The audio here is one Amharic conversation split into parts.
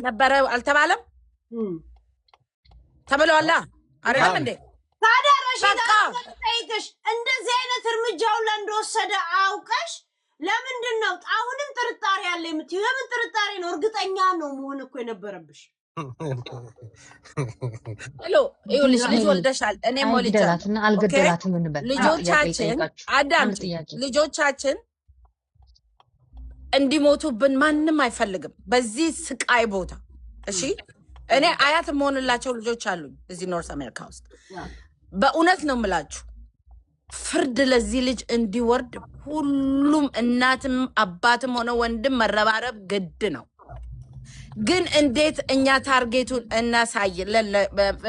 ነበረ አልተባለም ተብሏላ አይደለም እንዴ ታዲያ ረሺዳ ጠይቀሽ እንደዚህ አይነት እርምጃው ለእንደወሰደ አውቀሽ ለምንድነው አሁንም ጥርጣሬ ያለ የምትይው ለምን ጥርጣሬ ነው እርግጠኛ ነው መሆን እኮ የነበረብሽ ሄሎ ይኸውልሽ ልጅ ወልደሻል እኔም ወልጃለሁ አልገደላትም እንበል ልጆቻችን እንዲሞቱብን ማንንም አይፈልግም በዚህ ስቃይ ቦታ እሺ እኔ አያት መሆንላቸው ልጆች አሉኝ እዚህ ኖርዝ አሜሪካ ውስጥ በእውነት ነው የምላችሁ ፍርድ ለዚህ ልጅ እንዲወርድ ሁሉም እናትም አባትም ሆነ ወንድም መረባረብ ግድ ነው ግን እንዴት እኛ ታርጌቱን እናሳይ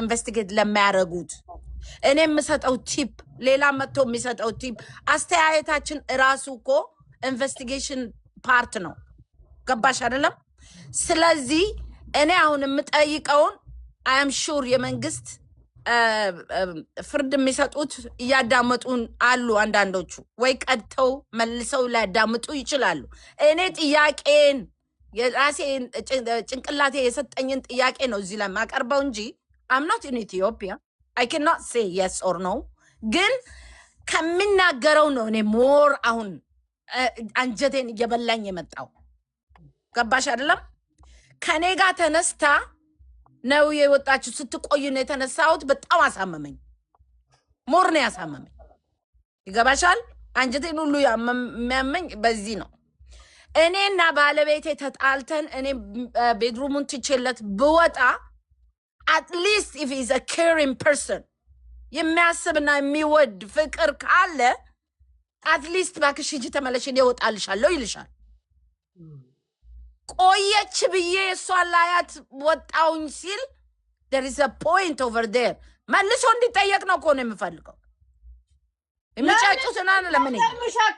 ኢንቨስቲጌት ለማያረጉት እኔ የምሰጠው ቲፕ ሌላ መጥቶ የሚሰጠው ቲፕ አስተያየታችን ራሱ እኮ ኢንቨስቲጌሽን ፓርት ነው ገባሽ አይደለም ስለዚህ እኔ አሁን የምጠይቀውን አይ አም ሹር የመንግስት ፍርድ የሚሰጡት ያዳመጡን አሉ አንዳንዶቹ ወይ ቀድተው መልሰው ሊያዳምጡ ይችላሉ እኔ ጥያቄን የራሴን ጭንቅላቴ የሰጠኝን ጥያቄ ነው እዚህ ላይ ማቀርበው እንጂ I'm not in Ethiopia I cannot say yes or no ግን ከሚናገረው ነው እኔ ሞር አሁን አንጀቴን እየበላኝ የመጣው ገባሽ አይደለም ከኔ ጋር ተነስታ ነው የወጣችሁ ስትቆዩ ነው የተነሳሁት በጣም አሳመመኝ ሞር ነው ያሳመመኝ ይገባሻል አንጀቴን ሁሉ የሚያመኝ በዚህ ነው እኔና ባለቤቴ ተጣልተን እኔ ቤድሩሙን ትቼለት ብወጣ at least if he's a caring person የሚያስብና የሚወድ ፍቅር ካለ at least ባክሽ ሂጂ ተመለሽ ይወጣልሻለሁ ይልሻል ቆየች ብዬ እሷን ላያት ወጣውኝ ሲል there is a point over there መልሶ እንዲጠየቅ ነው እኮ ነው የምፈልገው የሚጫጩትና ለምን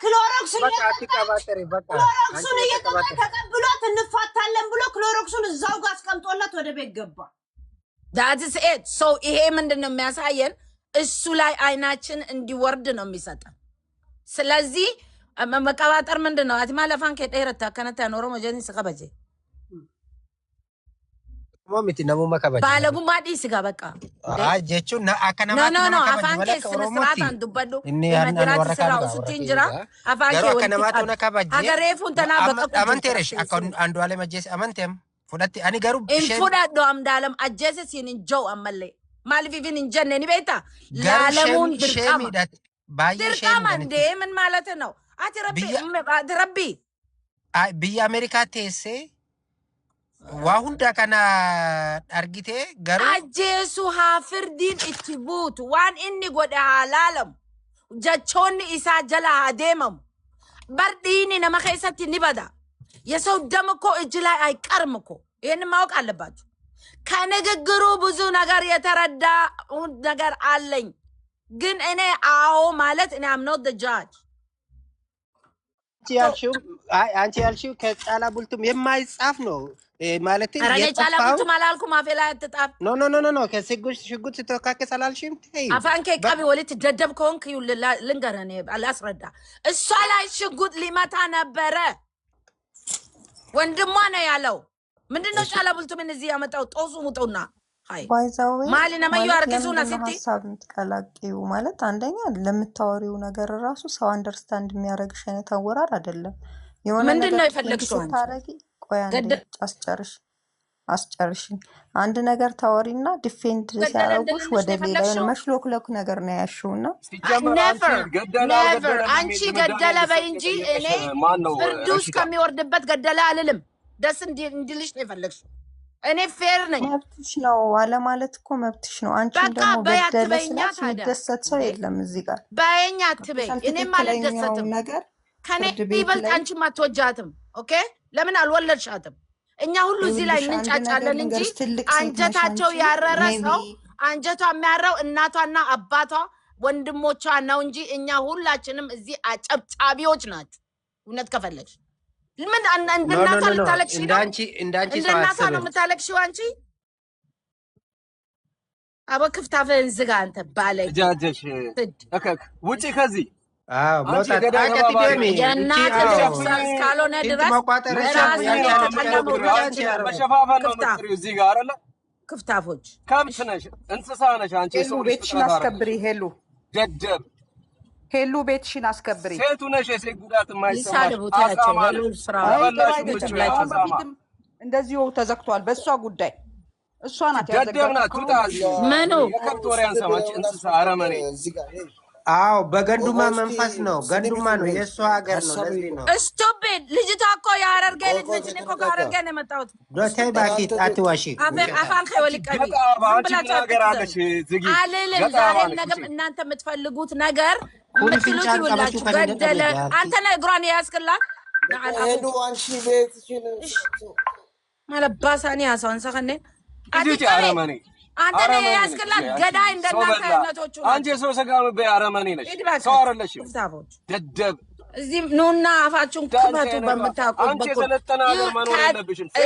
ክሎሮክሱን ተቀብሏት እንፋታለን ብሎ ክሎሮክሱን እዛው ጋር አስቀምጦላት ወደ ቤት ገባ that is it so ይሄ ምንድነው የሚያሳየን እሱ ላይ አይናችን እንዲወርድ ነው የሚሰጠን ስለዚህ መቀባጠር ምንድነው አትማ ለፋን ከደረታ ከነታ ኖሮ መጀን ሲቀበጀ ማሚቲ ነሙ መከበጀ ባለጉ ማዲ ሲጋ በቃ አጀቹ አከናማት ነው አፋን ከስራት አንዱበዱ መድራት ስራው ስትንጅራ አፋን ከነማቱ ነከበጀ አገሬፉን ተናበቀ አመንቴረሽ አንዱ አለ መጀስ አመንቴም ፉዳቲ አኒ ገሩ ፉዳዶ አምዳለም አጀሰ ሲንጆው አመለ ማልፊፊን እንጀነኒ ቤታ ላለሙን ድርቃማ ድርቃማ እንዴ ምን ማለት ነው አትረቢ ብያ አሜሪካ ቴሴ ዋሁንዳ ከና አርጊቴ ገሩ አጀሱ ሃፍርዲን ኢትቡት ዋን ኢኒ ጎደ ሃላለም ጀቾኒ ኢሳ ጀላ ሃዴመም በርዲኒ ነመኸይሰቲ ኒበዳ የሰው ደም እኮ እጅ ላይ አይቀርም እኮ ይሄን ማወቅ አለባችሁ ከንግግሩ ብዙ ነገር የተረዳ ነገር አለኝ ግን እኔ አዎ ማለት እኔ am not the judge አንቺ ያልሽው ከጫላ ቡልቱም የማይጻፍ ነው ማለት አረኔ ጫላ ቡልቱም አላልኩም አፌላ አትጣፍ ኖ ከስጉሽ ሽጉት ተካከ ሰላልሽም አፋንከ ቀቢ ወልት ደደብ ኮንክ ልንገረኔ አላስረዳ እሷ ላይ ሽጉት ሊመታ ነበረ ወንድሟ ነው ያለው ምንድነው ጫላ ቡልቱም እዚህ ያመጣው ጦሱ ሙጦና ሃይ ማሊና ማዩ አርገሱና ሲቲ ሀሳብን ተቀላቂው ማለት አንደኛ ለምታወሪው ነገር ራሱ ሰው አንደርስታንድ የሚያረግሽ አይነት አወራር አይደለም የሆነ ምንድነው ይፈልግሽው ታረጊ ቆይ አንዴ አስጨርሽ አንድ ነገር ታወሪና ዲፌንድ ሲያረጉሽ ወደ ሌላ መሽሎክሎክ ነገር ነው ያሽውና never አንቺ ገደለ በእንጂ እኔ ፍርዱስ ከሚወርድበት ገደለ አልልም ደስ እንዲልሽ ነው ይፈልግሽው እኔ ፌር ነኝ መብትሽ ነው አለ ማለት እኮ መብትሽ ነው አንቺ ደግሞ በደለሽ ደሰት ሰው የለም እዚህ ጋር በእኛ አትበይ እኔ ማለት ደሰትም ከኔ ይበልጥ አንቺ ማትወጃትም ኦኬ ለምን አልወለድሻትም እኛ ሁሉ እዚህ ላይ እንጫጫለን እንጂ አንጀታቸው ያረረ ሰው አንጀቷ የሚያረው እናቷና አባቷ ወንድሞቿ ነው እንጂ እኛ ሁላችንም እዚህ አጨብጫቢዎች ናችሁ እውነት ከፈለግሽ ምን እንደናታ ልታለቅሽ እንዳንቺ እንደናታ ነው የምታለቅሽው አንቺ አበ ክፍታፈን ዝጋ አንተ ባለ ጃጀሽ ውጪ ከዚህ መውጣት አቀት ደሚ የእናት ልብስ ካልሆነ ድረስ ራስን የተጠላ መውጣት መሸፋፈን ነው የምትሪው እዚህ ጋር አይደለ? ክፍታፎች ከብት ነሽ፣ እንስሳ ነሽ አንቺ። ሄሉ ቤትሽን አስከብሪ። ደደብ ሄሉ ቤትሽን አስከብሪ። ሴቱ ነሽ፣ የሴት ጉዳት የማይሰማሽ ይሳልቡታቸው ለሉል ስራ በፊትም እንደዚሁ ተዘግቷል በእሷ ጉዳይ። እሷ ናት ደደብ ናት። ውጣ። ምኑ የከብት ወሬ አንሰማች። እንስሳ አረመኔ። አዎ በገንዱማ መንፈስ ነው። ገንዱማ ነው የእሷ ሀገር ነው። ለዚህ ነው ስቱፒድ። ልጅቷ እኮ የሐረርጌ ልጅ ነች። እኔ እኮ ከሐረርጌ ነው የመጣሁት። ዶታይ ባኪት አትዋሺ። አፋን ከወልቀቢ አልልም። ዛሬም ነገም እናንተ የምትፈልጉት ነገር የምትሉት ይውላችሁ። ገደለ አንተ ነህ እግሯን የያዝክላት ማለባሳኒ ያሰውን ሰኸኔ አረመኔ አንተ ነህ የያዝክላት ገዳይ እንደናንተ አይነቶቹ አንቺ የሰው ስጋ የምትበይ አረመኔ ነሽ። ሰው አይደለሽም። ደደብ እዚህ ኑና አፋችሁን ክፈቱ። በምታውቁት በኩል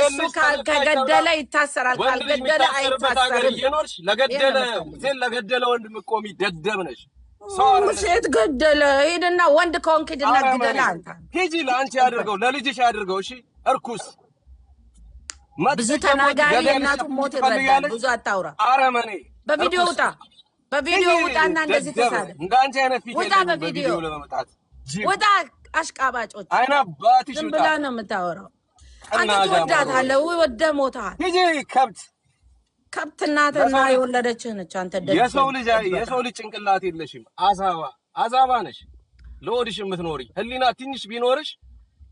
እሱ ከገደለ ይታሰራል፣ ካልገደለ አይታሰርም። ለገደለ ወንድ የምትቆሚ ደደብ ነሽ። ሴት ገደለ ሂድና ወንድ ከሆንክ ሂድና ግደለ። አንተ ሂጂ፣ ለአንቺ ያድርገው፣ ለልጅሽ ያድርገው። እሺ እርኩስ ብዙ ተናጋሪ የእናቱን ሞት ይረዳል። ብዙ አታውራ። አረመኔ በቪዲዮ ውጣ፣ በቪዲዮ ውጣና እንደዚህ ተሳደ እንዳንቺ አይነት ፊት ውጣ፣ በቪዲዮ ለመምጣት ውጣ። አሽቃባጮች አይና ባትሽ ዝም ብላ ነው የምታወራው። አንተ ትወዳታለህ ወይ? ወደህ ሞተሃል። ሂጂ ከብት ከብት እናትና የወለደችህ ነች። አንተ የሰው ልጅ ጭንቅላት የለሽም። አዛባ ነሽ። ለወድሽ የምትኖሪ ህሊና ትንሽ ቢኖርሽ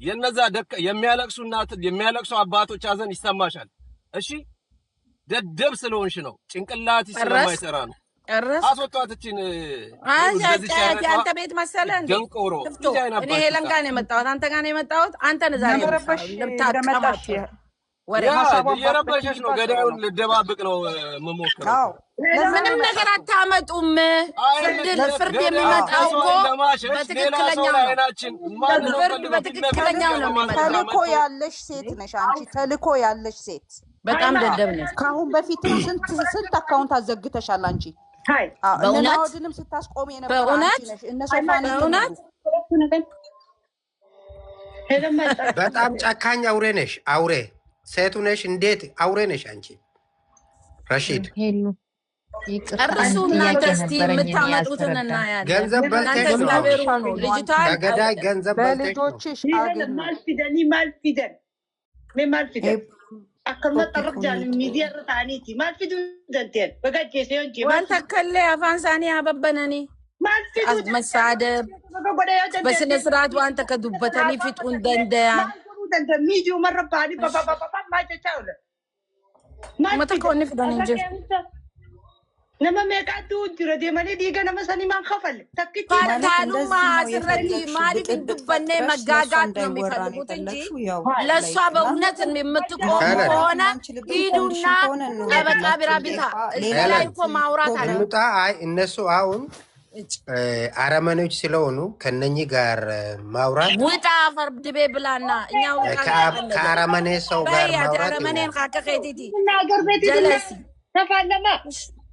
የነዛ የሚያለቅሱ እናት የሚያለቅሱ አባቶች ሀዘን ይሰማሻል። እሺ ደደብ ስለሆንሽ ነው። ጭንቅላት ስለማይሰራ ነው። አስወጣት። እቺን አንተ ቤት መሰለህ እንዴ? ደንቆሮ እኔ ሄለን ጋር ነው የመጣሁት። አንተ ጋር ነው የመጣሁት። አንተ ነህ ዛሬ ልታቀማሽ ወሬ የረበሸሽ ነው። ገዳዩን ልደባብቅ ነው የምሞክረው። ምንም ነገር አታመጡም። ፍርድ የሚመጣው እኮ በትክክለኛው ነው። ፍርድ በትክክለኛው ነው የሚመጣው። ተልኮ ያለሽ ሴት ነሽ አንቺ። ተልኮ ያለሽ ሴት በጣም ደደብ ነሽ። ከአሁን በፊት ስንት አካውንት አዘግተሻል አንቺ። በእውነትንም ስታስቆሚ የነበረ አንቺ ነሽ። እነሱ በእውነት በጣም ጨካኝ አውሬ ነሽ። አውሬ ሴቱ ነሽ። እንዴት አውሬ ነሽ አንቺ። ረሺድ ጨርሱ እናንተ። እስቲ የምታመጡትን እናያለን። ገንዘብ በልተሽ ነው ልጅቷ ተገዳይ። ገንዘብ በልተሽ ነው። በልጆችሽ አግኝ ማልፊደን akkuma tarjaan miidiyaa ta'aniiti maal fiduu danteen bagacheessee hojii wanta kallee afaan isaanii hababbananii as masaadab በስነ ስርዓት ዋንተ ከዱበተanii fixuu hin danda'an miidiyuu marra baanii maajechaa oola mata koonni fidanii jiru. nama meeqaatu jira deemanii dhiiga nama sanii maan kafalle takkitti ፋንታሉማ asirratti maaliif hin dubbannee መጋጋት ነው የሚፈልጉት እንጂ ለእሷ በእውነት የምትቆሙ ከሆነ ሂዱና ጠበቃ ቢራቢታ እዚህ ላይ እኮ ማውራት አለ። አይ እነሱ አሁን አረመኔዎች ስለሆኑ ከነኚህ ጋር ማውራት ውጣ ፈርድ ቤ ብላና እኛው ከአረመኔ ሰው ጋር ማውራት አረመኔን ካከከቲቲ ሀገር ቤት ጀለስ ተፋለማ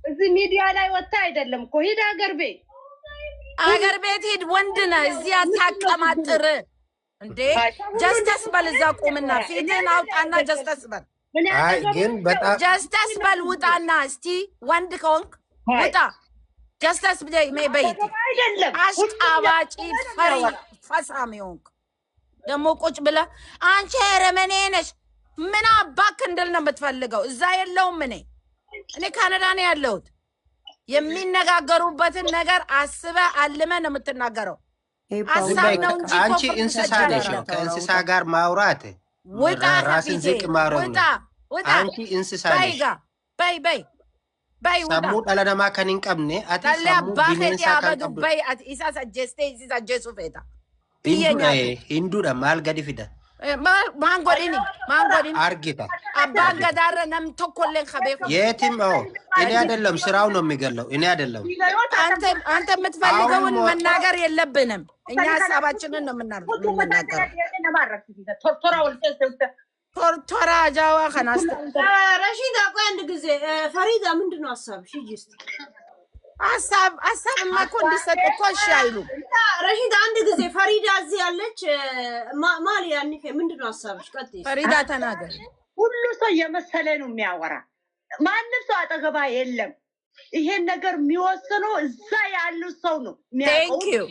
እዚህ ሚዲያ ላይ ወጣ አይደለም እኮ ሂድ ሀገር ቤት ሂድ። ወንድ ነህ። እዚህ አታቀማጥር እንዴ። ጀስተስ በል እዛ ቁምና ፊትህን አውጣና ጀስተስ በል። አይ ግን በጣም ጀስተስ በል ውጣና እስቲ ወንድ ከሆንክ ውጣ። ጀስተስ በይት አሽቃባጪ ፈሪ ፈሳም ሆንክ ደግሞ ቁጭ ብለህ አንቺ አረመኔ ነሽ። ምን አባክ እንድል ነው የምትፈልገው? እዛ የለውም እኔ ካናዳ ነው ያለሁት። የሚነጋገሩበትን ነገር አስበህ አልመህ ነው የምትናገረው። ሀሳብ ነው እንጂ አንቺ እንስሳ ነሽ። ከእንስሳ ጋር ማውራት ውጣ፣ ራስን ዝቅ ማውራት ውጣ። አንቺ እንስሳ ነሽ። በይ ውጣ። ሰሙ ደለደማ ከኒን ቀብኔ አቲ ሰሙ ቢኔንሳ ካን ቀብዱ በይ ኢሳስ አጀስቴ ኢሳስ አጀሱ ፌታ ሂንዱዳ ማል ገዲ ፊዳ ማንጎዲኒ አርጊታ አባን ገዳረ ነም ተኮለን ከቤኩ የትም እኔ አይደለም ስራው ነው የሚገለው። እኔ አይደለም አንተ የምትፈልገውን መናገር የለብንም። እኛ ሀሳባችንን ነው የምናገረው። ቶርቶራ ጃዋ ከናስተ ረሺዳ ቆይ አንድ ጊዜ ፈሪዳ ምንድነው ሀሳብሽ? ሂጂ እስኪ ሀሳብማ እኮ እንዲሰጥ እኮ እሺ አይሉም። ረሺድ አንድ ጊዜ ፈሪዳ እዚህ ያለች ማሊ ያኔ ምንድነው ሀሳብሽ? ቀጥይ ፈሪዳ ተናገር። ሁሉ ሰው የመሰለ ነው የሚያወራ። ማንም ሰው አጠገባ የለም። ይሄን ነገር የሚወስነው እዛ ያሉ ሰው ነው የሚያውቀው።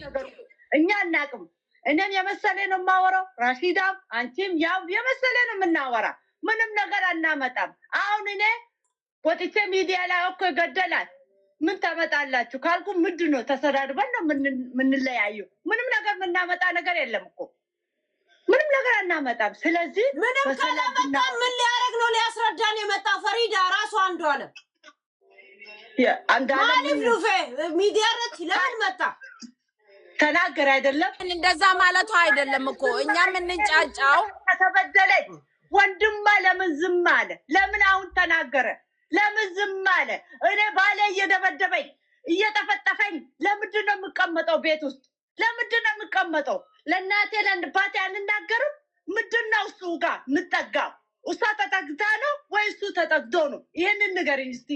እኛ እናቅም። እኔም የመሰለ ነው የማወራው። ራሺዳም አንቺም ያው የመሰለ ነው የምናወራ። ምንም ነገር አናመጣም። አሁን እኔ ወጥቼ ሚዲያ ላይ እኮ ገደላል ምን ታመጣላችሁ ካልኩ ምንድነው ተሰዳድበን ነው ምንለያየው? ምንም ነገር ምናመጣ ነገር የለም እኮ ምንም ነገር አናመጣም። ስለዚህ ምንም ካላመጣ ምን ሊያረግ ነው? ሊያስረዳን የመጣ ፈሪዳ ራሱ አንዱ አለ ማሊፍ ሉፌ ሚዲያ ረት ለምን መጣ ተናገር አይደለም። እንደዛ ማለቱ አይደለም እኮ እኛ ምንጫጫው ተበደለኝ ወንድማ ለምን ዝም አለ? ለምን አሁን ተናገረ? ለምን ዝም አለ? እኔ ባለ እየደበደበኝ እየተፈጠፈኝ ለምንድን ነው የምቀመጠው ቤት ውስጥ? ለምንድን ነው የምቀመጠው? ለእናቴ ለአባቴ አልናገርም? ምንድን ነው እሱ ጋር የምጠጋው? እሷ ተጠግታ ነው ወይ እሱ ተጠግቶ ነው? ይህንን ንገሪኝ እስቲ።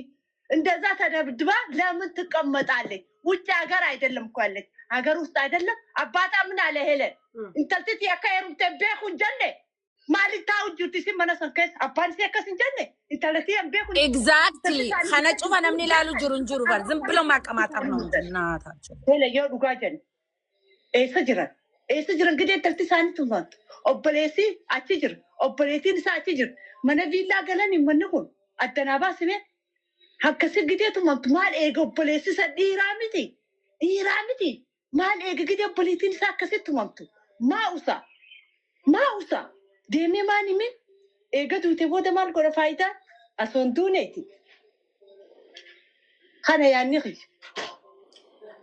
እንደዛ ተደብድባ ለምን ትቀመጣለች? ውጭ ሀገር አይደለም እኮ ያለች ሀገር ውስጥ አይደለም። አባታ ምን አለ ሄለን እንተልት ያካየሩ ተቤኩ ጀነ ማሊታው ጁቲ ሲመነሰን ከስ አባን ሲከስ ጀነ እንተልት ያቤኩ ኤግዛክትሊ ከነጩ ፈነምን ይላሉ ጅሩንጅሩ ባል ዝም ብሎ ማቀማጠር ነው እናታቸው ሄለ የዱጋ ጀነ ኤሰጅራ እንግዲህ እንተልት ሳንቱ ማለት ኦበሌሲ አችጅር ኦበሌቲን ሳችጅር መነቪላ ገለን ይመንኩን አደናባ ስሜ hakasi gideetu mantu maal eega obboleessi isa dhiiraa miti maal eega gidee obboleettiin isaa akkasitti mantu maa usa deemee maan hime eega duute booda maal godha faayidaa asoon duuneeti kana yaanni qiy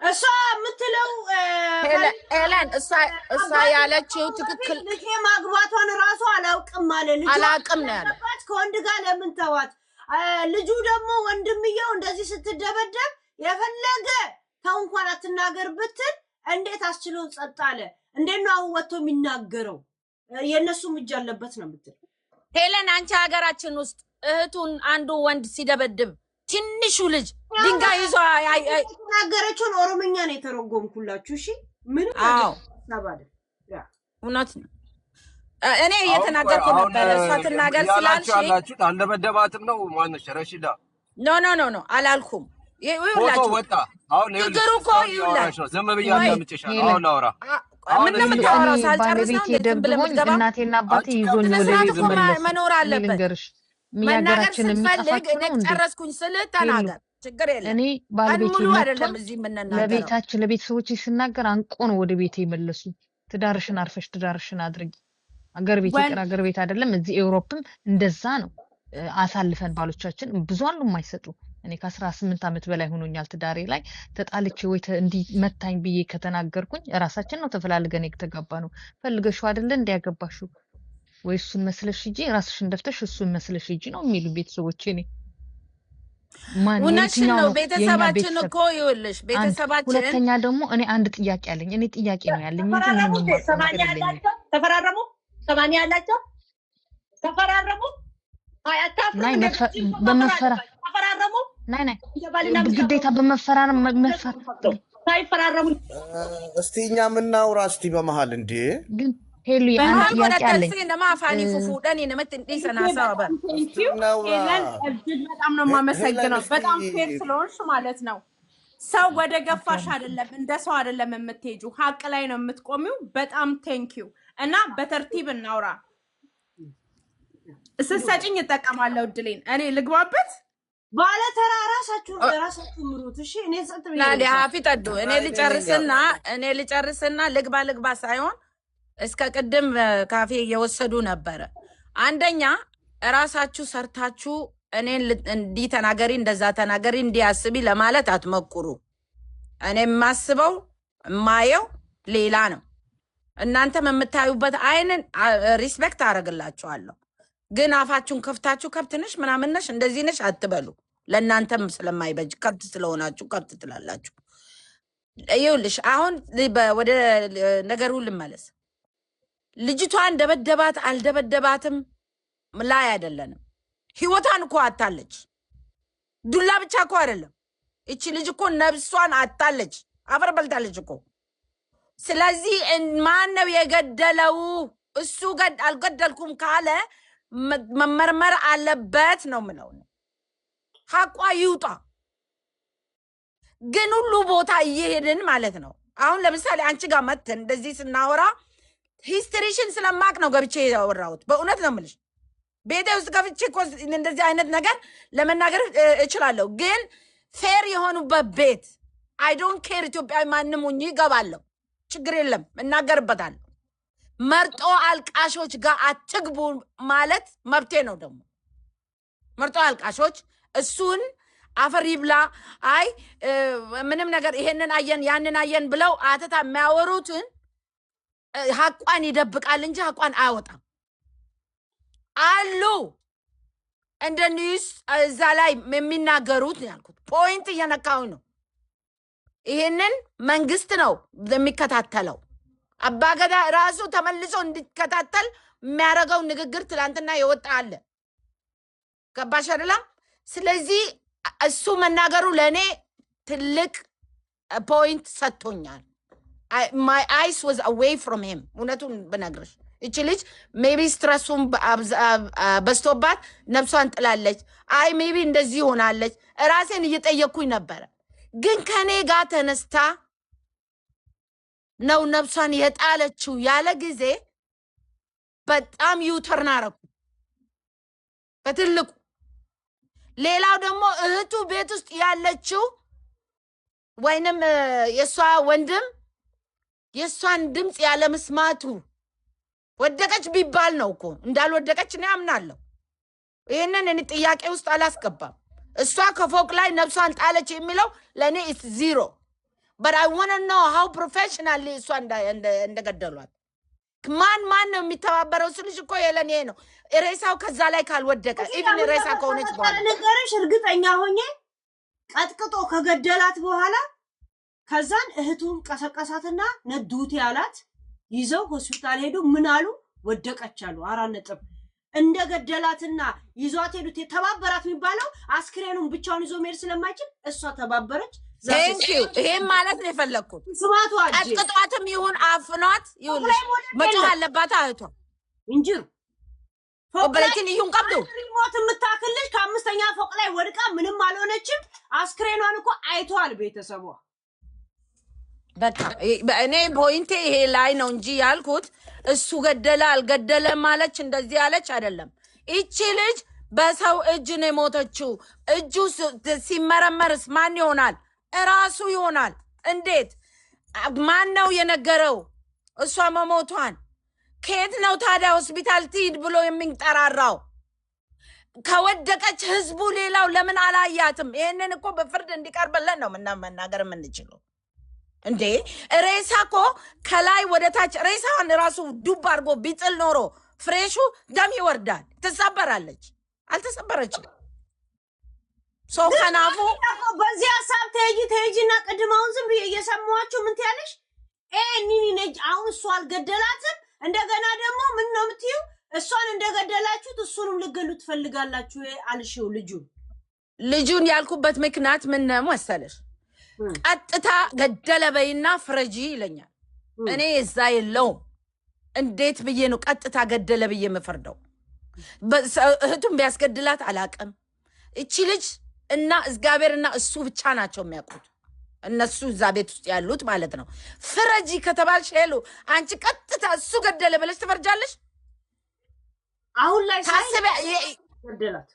እሷ የምትለው ኤለን እሷ ያለችው ትክክል ልጅ ማግባቷን ራሱ አላውቅም አለ። ልጅ አላውቅም ነው ያለው። ከወንድ ጋር ለምን ተዋት? ልጁ ደግሞ ወንድምየው እንደዚህ ስትደበደብ የፈለገ ተው እንኳን አትናገር ብትል እንዴት አስችለው ጸጥ አለ? እንዴት ነው አሁን ወጥቶ የሚናገረው? የነሱም እጅ አለበት ነው የምትል ሄለን። አንቺ ሀገራችን ውስጥ እህቱን አንዱ ወንድ ሲደበድብ ትንሹ ልጅ ድንጋይ ይዞ ተናገረችውን ኦሮምኛ ነው የተረጎምኩላችሁ። እሺ ምን ታባደ እውነት ነው። እኔ እየተናገርኩ ነበር እሷ ትናገር ስላልሽ አልደበደባትም ነው ማነሽ ረሺዳ ኖ አላልኩም። ፎቶ ወጣ አሁን ይኸውልሽ ዝም ብዬ አዳምጬሻለሁ። አሁን ላውራ ምን ነው የምታወራው? ሳልጨርስ ነው ደብድቦኝ እናቴና አባቴ ይዞኝ ወደ ቤት መኖር አለበት። መናገር ስትፈልግ እኔ ጨረስኩኝ ስልህ ተናገር፣ ችግር የለም። እኔ ባለቤቴ አይደለም እዚህ የምንናገረው ለቤታችን ለቤተሰቦቼ ስናገር አንቆ ነው ወደ ቤቴ ይመለሱ። ትዳርሽን አርፈሽ ትዳርሽን አድርጊ። አገር ቤት ይቅር አገር ቤት አይደለም እዚህ ኤውሮፕም እንደዛ ነው። አሳልፈን ባሎቻችን ብዙ አሉ የማይሰጡ። እኔ ከ18 ዓመት በላይ ሆኖኛል ትዳሬ ላይ ተጣልቼ ወይ እንዲ መታኝ ብዬ ከተናገርኩኝ ራሳችን ነው ተፈላልገን የተጋባ ነው። ፈልገሽው አይደለ እንዲያገባሽው ወይ እሱን መስለሽ ሂጂ ራስሽን ደፍተሽ እሱን መስለሽ ሂጂ ነው የሚሉ ቤተሰቦቼ። እኔ እውነትሽን ነው። ቤተሰባችን እኮ ይኸውልሽ ቤተሰባችን። ሁለተኛ ደግሞ እኔ አንድ ጥያቄ አለኝ። እኔ ጥያቄ ነው ያለኝ እንጂ ምንም ተፈራረሙ ሰማንያ ያላቸው ተፈራረሙ ናይ በመፈራረሙ ናይ ግዴታ በመፈራረም ሳይፈራረሙ እስቲ እኛ ምናውራ እስቲ በመሃል እንዴ ግን ሄሉ አንድ ጥያቄ አለኝ። ለማፋኒ ፉፉዳን የነመት እንዲሰና ሳባ በጣም ነው የማመሰግነው። በጣም ፌር ስለሆንሽ ማለት ነው። ሰው ወደ ገፋሽ አይደለም እንደ ሰው አይደለም የምትሄጂው፣ ሀቅ ላይ ነው የምትቆሚው። በጣም ቴንኪው እና በተርቲብ እናውራ። እስሰጭኝ እጠቀማለሁ እድሌን። እኔ ልግባበት ባለ ተራ ራሳችሁ ምሩት። እሺ እኔ ሰጥ ላሊ ሀፊጠዱ እኔ ልጨርስና ልግባ ሳይሆን እስከ ቅድም ካፌ እየወሰዱ ነበረ። አንደኛ ራሳችሁ ሰርታችሁ እኔን እንዲህ ተናገሪ እንደዛ ተናገሪ እንዲያስቢ ለማለት አትመኩሩ። እኔ የማስበው የማየው ሌላ ነው። እናንተም የምታዩበት አይንን ሪስፔክት አደርግላችኋለሁ። ግን አፋችሁን ከፍታችሁ ከብትነሽ ምናምንነሽ እንደዚህ ነሽ አትበሉ። ለእናንተም ስለማይበጅ ከብት ስለሆናችሁ ከብት ትላላችሁ። ይኸውልሽ አሁን ወደ ነገሩ ልመለስ። ልጅቷን ደበደባት አልደበደባትም ላይ አይደለንም። ህይወቷን እኮ አታለች። ዱላ ብቻ እኮ አይደለም እቺ ልጅ እኮ ነብሷን አጣለች፣ አፈር በልታለች እኮ። ስለዚህ ማን ነው የገደለው? እሱ አልገደልኩም ካለ መመርመር አለበት ነው ምለው። ሐቋ ይውጣ። ግን ሁሉ ቦታ እየሄድን ማለት ነው። አሁን ለምሳሌ አንቺ ጋር መተን እንደዚህ ስናወራ ሂስትሪሽን ስለማቅ ነው ገብቼ ያወራሁት። በእውነት ነው የምልሽ። ቤቴ ውስጥ ገብቼ እኮ እንደዚህ አይነት ነገር ለመናገር እችላለሁ። ግን ፌር የሆኑበት ቤት አይ ዶንት ኬር ኢትዮጵያዊ ማንም ሁኚ ይገባለሁ፣ ችግር የለም እናገርበታለሁ። መርጦ አልቃሾች ጋር አትግቡ ማለት መብቴ ነው። ደግሞ መርጦ አልቃሾች እሱን አፈር ይብላ አይ ምንም ነገር ይሄንን አየን ያንን አየን ብለው አተታ የሚያወሩትን ሐቋን ይደብቃል እንጂ ሐቋን አያወጣም አሉ። እንደ ኒውስ እዛ ላይ የሚናገሩት ያልኩት ፖይንት እየነካው ነው። ይሄንን መንግስት ነው የሚከታተለው። አባገዳ ራሱ ተመልሶ እንዲከታተል የሚያደርገው ንግግር ትላንትና የወጣ አለ። ገባሽ አይደለም? ስለዚህ እሱ መናገሩ ለእኔ ትልቅ ፖይንት ሰጥቶኛል። my eyes was away from him። እውነቱን ብነግርሽ እቺ ልጅ ሜቢ ስትረሱን በስቶባት ነፍሷን ጥላለች። አይ ሜቢ እንደዚህ ሆናለች። ራሴን እየጠየኩኝ ነበረ። ግን ከኔ ጋር ተነስታ ነው ነፍሷን የጣለችው ያለ ጊዜ በጣም ዩተርን አረኩ በትልቁ። ሌላው ደግሞ እህቱ ቤት ውስጥ ያለችው ወይንም የሷ ወንድም የሷን ድምጽ ያለ መስማቱ ወደቀች ቢባል ነው እኮ እንዳልወደቀች እኔ አምናለሁ። ይሄንን እኔ ጥያቄ ውስጥ አላስገባም። እሷ ከፎቅ ላይ ነፍሷን ጣለች የሚለው ለኔ ኢስ ዚሮ። but I want to know how professionally እሷ እንደገደሏት ማን ነው የሚተባበረው ስልሽ እኮ የለኔ ነው። ሬሳው ከዛ ላይ ካልወደቀ ኢቭን ሬሳ ከሆነች በኋላ ነገርሽ እርግጠኛ ሆኜ ቀጥቅጦ ከገደላት በኋላ ከዛን እህቱን ቀሰቀሳትና ነዱት ያላት ይዘው ሆስፒታል ሄዱ። ምን አሉ? ወደቀች አሉ። 4 ነጥብ እንደገደላትና ይዟት ሄዱት። ተባበራት የሚባለው አስክሬኑን ብቻውን ይዞ መሄድ ስለማይችል እሷ ተባበረች። ቴንክ ዩ። ይሄን ማለት ነው የፈለኩት። ስማቷ ቀጥቅጧትም ይሁን አፍኗት ይሁን መጮህ አለባት እህቷ እንጂ ወበለችን ይሁን ቀብዱ ሪሞት የምታክልሽ ከ5ኛ ፎቅ ላይ ወድቃ ምንም አልሆነችም። አስክሬኗን እኮ አይቷል ቤተሰቧ። በቃ እኔ ፖይንቴ ይሄ ላይ ነው እንጂ ያልኩት እሱ ገደለ አልገደለ ማለች እንደዚህ ያለች አይደለም። እቺ ልጅ በሰው እጅ ነው የሞተችው። እጁ ሲመረመርስ ማን ይሆናል? እራሱ ይሆናል። እንዴት? ማን ነው የነገረው እሷ መሞቷን? ከየት ነው ታዲያ ሆስፒታል ትሂድ ብሎ የሚንጠራራው? ከወደቀች ህዝቡ ሌላው ለምን አላያትም? ይሄንን እኮ በፍርድ እንዲቀርብልን ነው መናገር የምንችለው። እንዴ ሬሳ እኮ ከላይ ወደ ታች ሬሳዋን ራሱ ዱብ አድርጎ ቢጥል ኖሮ ፍሬሹ ደም ይወርዳል፣ ትሰበራለች። አልተሰበረችም። ሰው ከናፉ በዚህ ሀሳብ ተይጂና ቅድማውን ዝም ብዬ እየሰማኋችሁ ምን ትያለሽ? ኒኒ ነጅ አሁን እሷ አልገደላትም። እንደገና ደግሞ ምን ነው የምትይው? እሷን እንደገደላችሁት እሱንም ልገሉ ትፈልጋላችሁ አልሽው። ልጁን ያልኩበት ምክንያት ምን ነው መሰለሽ? ቀጥታ ገደለ በይና ፍረጂ ይለኛል። እኔ እዛ የለውም። እንዴት ብዬ ነው ቀጥታ ገደለ ብዬ የምፈርደው? እህቱን ቢያስገድላት አላቅም። እቺ ልጅ እና እግዚአብሔርና እሱ ብቻ ናቸው የሚያውቁት፣ እነሱ እዛ ቤት ውስጥ ያሉት ማለት ነው። ፍረጂ ከተባልሽ ሄሉ አንቺ ቀጥታ እሱ ገደለ ብለሽ ትፈርጃለሽ? አሁን ላይ ታስበ ገደላት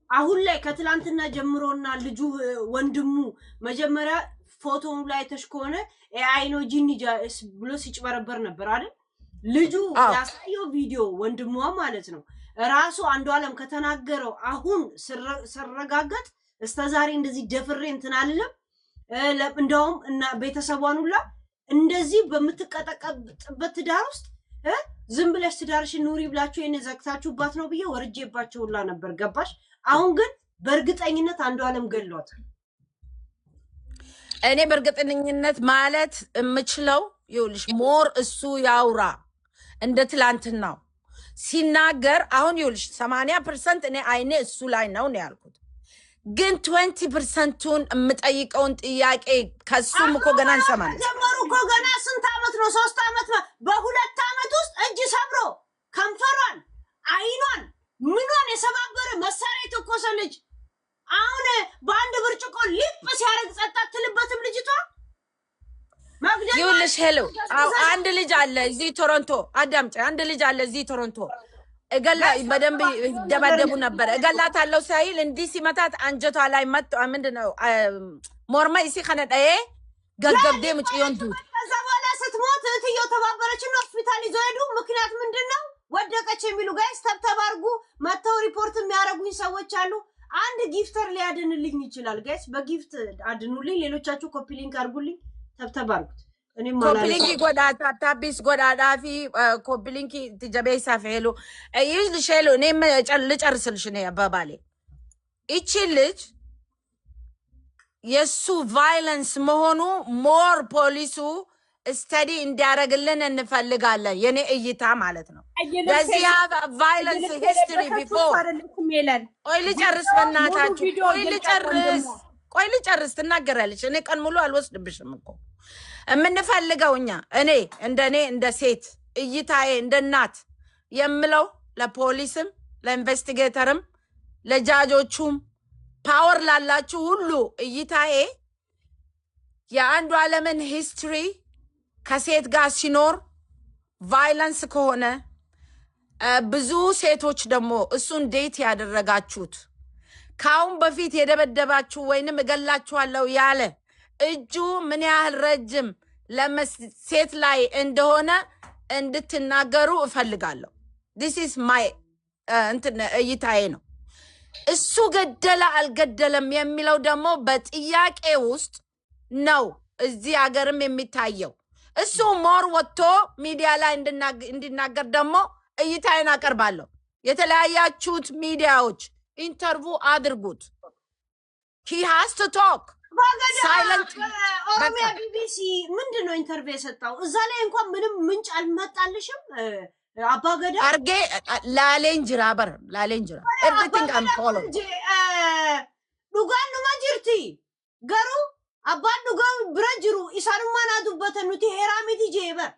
አሁን ላይ ከትላንትና ጀምሮና ልጁ ወንድሙ መጀመሪያ ፎቶውን ላይ ተሽ ከሆነ አይኖ ጂኒ ብሎ ሲጭበረበር ነበር አይደል? ልጁ ያሳየው ቪዲዮ ወንድሟ ማለት ነው ራሱ አንዱ ዓለም ከተናገረው አሁን ሰረጋገጥ እስከዛሬ እንደዚህ ደፍሬ እንትን አይደለም። እንደውም እና ቤተሰቧን ሁላ እንደዚህ በምትቀጠቀጥበት ትዳር ውስጥ ዝም ብለሽ ትዳርሽን ኑሪ ብላችሁ የኔ ዘግታችሁባት ነው ብዬ ወርጄባቸው ሁላ ነበር። ገባሽ? አሁን ግን በእርግጠኝነት አንዱ ዓለም ገሏታል። እኔ በእርግጠኝነት ማለት የምችለው ይኸውልሽ ሞር እሱ ያውራ እንደ ትላንትናው ሲናገር። አሁን ይኸውልሽ 80% እኔ አይኔ እሱ ላይ ነው ያልኩት። ግን 20%ቱን የምጠይቀውን ጥያቄ ከሱም እኮ ገና እንሰማለን። ጀመሩ እኮ ገና ስንት ዓመት ነው? 3 ዓመት ነው። በ2 ዓመት ውስጥ እጅ ሰብሮ ከንፈሯን፣ አይኗን፣ ምኗን የሰባበረ መሳሪያ የተኮሰ ልጅ አሁን በአንድ ብርጭቆ ሊፕ ሲያደርግ ጸጥ አትልበትም ልጅቷ። ይኸውልሽ ሄሎ፣ አንድ ልጅ አለ እዚህ ቶሮንቶ፣ አዳምጪ። አንድ ልጅ አለ እዚህ ቶሮንቶ በደንብ ይደባደቡ ነበር። እገላታለሁ ሳይል እንዲህ ሲመታት አንጀቷ ላይ መጥ ምንድነው ሞርማ ይሲ ከነዳዬ ገልገብዴ ምጭዮን ዱት ከዛ በኋላ ስትሞት እህትየው ተባበረችና ሆስፒታል ይዘው ሄዱ። ምክንያት ምንድነው? ወደቀች የሚሉ ጋይስ ተብተባርጉ መተው ሪፖርት የሚያደርጉኝ ሰዎች አሉ። አንድ ጊፍተር ሊያድንልኝ ይችላል ጋይስ፣ በጊፍት አድኑልኝ። ሌሎቻችሁ ኮፒ ሊንክ አድርጉልኝ፣ ተብተባርጉት። እኔም ኮፕሊንኪ ጎዳታ ታቢስ ጎዳዳፊ ኮፕሊንኪ ትጀበይሳ ፈሄሉ ይልሽ ሄሎ እኔም ልጨርስልሽ ነው አባባሌ። እቺ ልጅ የሱ ቫይለንስ መሆኑ ሞር ፖሊሱ ስተዲ እንዲያደርግልን እንፈልጋለን። የኔ እይታ ማለት ነው። ለዚህ ቫይለንስ ሂስትሪ ቢፎር ቆይ ልጨርስ፣ በእናታችሁ ቆይ ልጨርስ። ትናገራለች። እኔ ቀን ሙሉ አልወስድብሽም እኮ የምንፈልገው እኛ እኔ እንደ ሴት እይታዬ እንደ እናት የምለው ለፖሊስም ለኢንቨስቲጌተርም ለጃጆቹም ፓወር ላላችሁ ሁሉ እይታዬ የአንዱ ዓለምን ሂስትሪ ከሴት ጋር ሲኖር ቫይለንስ ከሆነ ብዙ ሴቶች ደግሞ እሱን ዴት ያደረጋችሁት ካሁን በፊት የደበደባችሁ ወይንም እገላችኋለሁ ያለ እጁ ምን ያህል ረጅም ለሴት ላይ እንደሆነ እንድትናገሩ እፈልጋለሁ። this is my እይታዬ ነው። እሱ ገደለ አልገደለም የሚለው ደግሞ በጥያቄ ውስጥ ነው እዚህ ሀገርም የሚታየው። እሱ ሞር ወጥቶ ሚዲያ ላይ እንዲናገር ደግሞ እይታዬን አቀርባለሁ። የተለያያችሁት ሚዲያዎች ኢንተርቪው አድርጉት። he has to talk ሳይለንት ኦሮሚያ ቢቢሲ ምንድነው ኢንተርቪው የሰጠው? እዛ ላይ እንኳን ምንም ምንጭ አልመጣልሽም? አባገዳ አርጌ ላሌንጅራ በር ላሌንጅራ everything I'm following ዱጋን ማጅርቲ ገሩ አባን ዱጋን ብረጅሩ ኢሳኑማና ዱበተ ኑቲ ሄራሚቲ ጄበር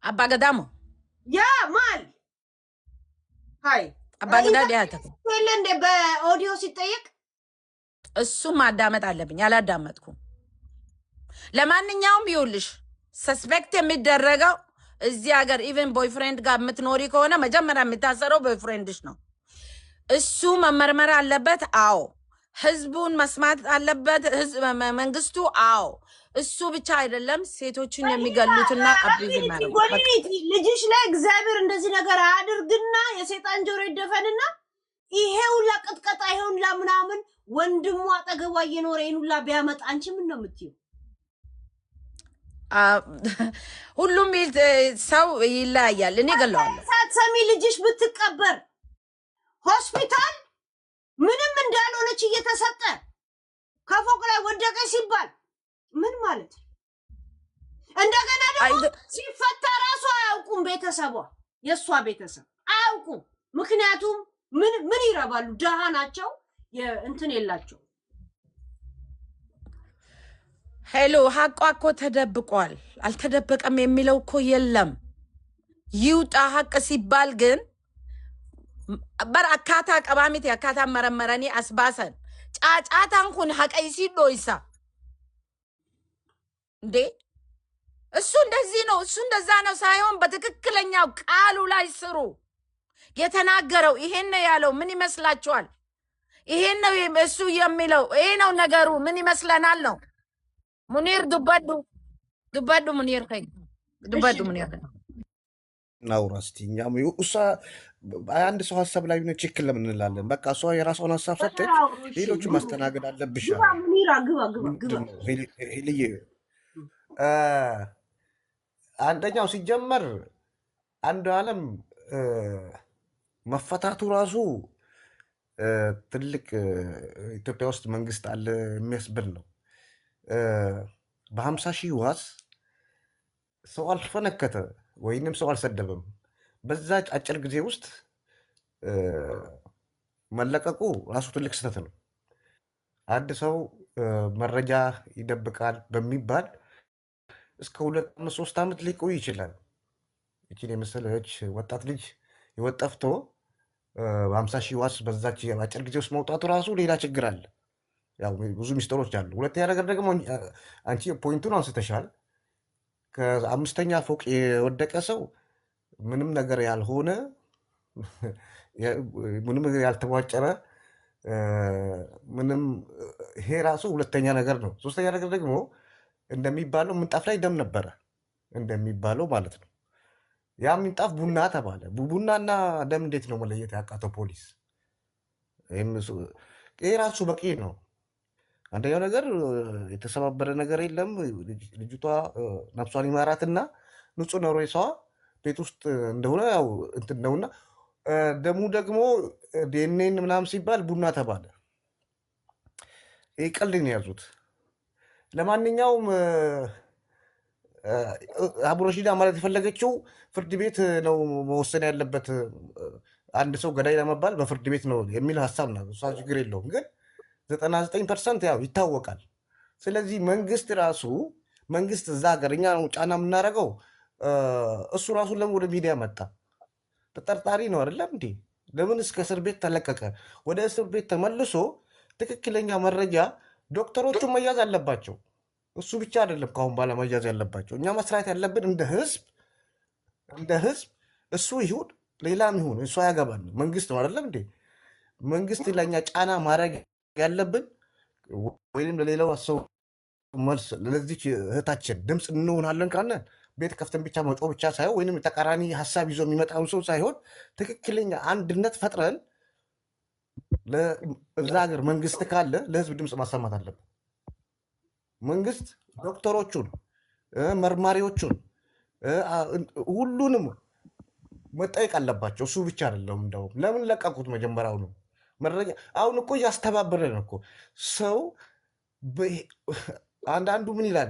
አባገዳሞ ያ ማል ሃይ አባገዳ ዲያታ ወለንደ በኦዲዮ ሲጠየቅ እሱ ማዳመጥ አለብኝ። አላዳመጥኩም። ለማንኛውም ይውልሽ ሰስፔክት የሚደረገው እዚህ ሀገር ኢቨን ቦይፍሬንድ ጋር የምትኖሪ ከሆነ መጀመሪያ የሚታሰረው ቦይፍሬንድሽ ነው። እሱ መመርመር አለበት። አዎ። ህዝቡን መስማት አለበት መንግስቱ። አዎ። እሱ ብቻ አይደለም ሴቶችን የሚገሉትና አብዝ የሚያደርጉት ልጅሽ ላይ እግዚአብሔር እንደዚህ ነገር አያድርግና የሰይጣን ጆሮ ይደፈንና ይሄው ለቅጥቀጣ ይሄው ለምናምን ወንድሙ አጠገቧ እየኖረ ይኑላ ቢያመጣ አንቺ ምን ነው የምትይው? ሁሉም ሰው ይለያያል። እኔ ገለዋለሁ። ሳትሰሚ ልጅሽ ብትቀበር ሆስፒታል ምንም እንዳልሆነች እየተሰጠ ከፎቅ ላይ ወደቀች ሲባል ምን ማለት? እንደገና ደግሞ ሲፈታ ራሱ አያውቁም። ቤተሰቧ የእሷ ቤተሰብ አያውቁም። ምክንያቱም ምን ይረባሉ? ደሃ ናቸው። እንትን የላቸው። ሄሎ ሀቋ እኮ ተደብቋል። አልተደበቀም የሚለው እኮ የለም። ይውጣ ሀቅ ሲባል ግን በአካታ ቀባሚት አካታ መረመረኒ አስባሰን ጫጫታን ኩን ሀቀይሲ ዶይሳ እንዴ እሱ እንደዚህ ነው እሱ እንደዛ ነው ሳይሆን በትክክለኛው ቃሉ ላይ ስሩ። የተናገረው ይሄን ነው ያለው። ምን ይመስላችኋል? ይሄን ነው እሱ የሚለው ይሄ ነው ነገሩ። ምን ይመስለናል ነው ሙኒር ዱባዱ ሙኒር ከይ ዱባዱ ሙኒር ናውራ እስቲ እኛም እሷ አንድ ሰው ሀሳብ ላይ ነው ችክል ለምን እንላለን? በቃ እሷ የራሷን ሀሳብ ሰጠች፣ ሌሎቹ ማስተናገድ አለብሽ። ሙኒራ ግባ ሄልዬ አንደኛው ሲጀመር አንዱ ዓለም መፈታቱ ራሱ ትልቅ ኢትዮጵያ ውስጥ መንግስት አለ የሚያስብል ነው። በ50 ሺህ ዋስ ሰው አልፈነከተ ወይንም ሰው አልሰደበም። በዛ አጭር ጊዜ ውስጥ መለቀቁ ራሱ ትልቅ ስህተት ነው። አንድ ሰው መረጃ ይደብቃል በሚባል እስከ 2-3 ዓመት ሊቆይ ይችላል። ይችን የመሰለች ወጣት ልጅ ህይወት ጠፍቶ በ50 ሺህ ዋስ በዛች አጭር ጊዜ ውስጥ መውጣቱ ራሱ ሌላ ችግር አለ። ያው ብዙ ሚስጥሮች አሉ። ሁለተኛ ነገር ደግሞ አንቺ ፖይንቱን አንስተሻል። ከ5ኛ ፎቅ የወደቀ ሰው ምንም ነገር ያልሆነ ምንም ነገር ያልተቧጨረ ምንም ይሄ ራሱ ሁለተኛ ነገር ነው። ሶስተኛ ነገር ደግሞ እንደሚባለው ምንጣፍ ላይ ደም ነበረ እንደሚባለው ማለት ነው። ያ ምንጣፍ ቡና ተባለ። ቡናና ደም እንዴት ነው መለየት ያቃተው ፖሊስ? ይሄ ራሱ በቂ ነው። አንደኛው ነገር የተሰባበረ ነገር የለም። ልጅቷ ነፍሷን ይማራትና ንጹህ ነው ሬሳዋ ቤት ውስጥ እንደሆነ ያው እንትን ነውና ደሙ ደግሞ ዲኤንኤን ምናምን ሲባል ቡና ተባለ። ይህ ቀልድ ነው የያዙት። ለማንኛውም አቡ ረሺዳ ማለት የፈለገችው ፍርድ ቤት ነው መወሰን ያለበት፣ አንድ ሰው ገዳይ ለመባል በፍርድ ቤት ነው የሚል ሀሳብ ነው። እሷ ችግር የለውም ግን 99% ያው ይታወቃል። ስለዚህ መንግስት እዛ ሀገር እኛ ነው ጫና የምናደርገው። እሱ ራሱ ለምን ወደ ሚዲያ መጣ? ተጠርጣሪ ነው አይደለም እንዴ? ለምን እስከ እስር ቤት ተለቀቀ? ወደ እስር ቤት ተመልሶ ትክክለኛ መረጃ ዶክተሮቹ መያዝ አለባቸው። እሱ ብቻ አይደለም ካሁን በኋላ መያዝ ያለባቸው። እኛ መስራት ያለብን እንደ ህዝብ እሱ ይሁን ሌላም ይሁን እሱ ያገባል። መንግስት ነው አይደለም እንዴ? መንግስት ለኛ ጫና ማድረግ ያለብን ወይም ለሌላው ሰው መልስ ለዚች እህታችን ድምፅ እንሆናለን ካለ ቤት ከፍተን ብቻ መጮ ብቻ ሳይሆን ወይም ተቃራኒ ሀሳብ ይዞ የሚመጣውን ሰው ሳይሆን ትክክለኛ አንድነት ፈጥረን ለዛ ሀገር መንግስት ካለ ለህዝብ ድምፅ ማሰማት አለብን። መንግስት ዶክተሮቹን፣ መርማሪዎቹን ሁሉንም መጠየቅ አለባቸው። እሱ ብቻ አይደለም። እንደውም ለምን ለቀቁት? መጀመሪያው ነው መረጃ አሁን እኮ እያስተባበረ ነው እኮ ሰው። አንዳንዱ ምን ይላል?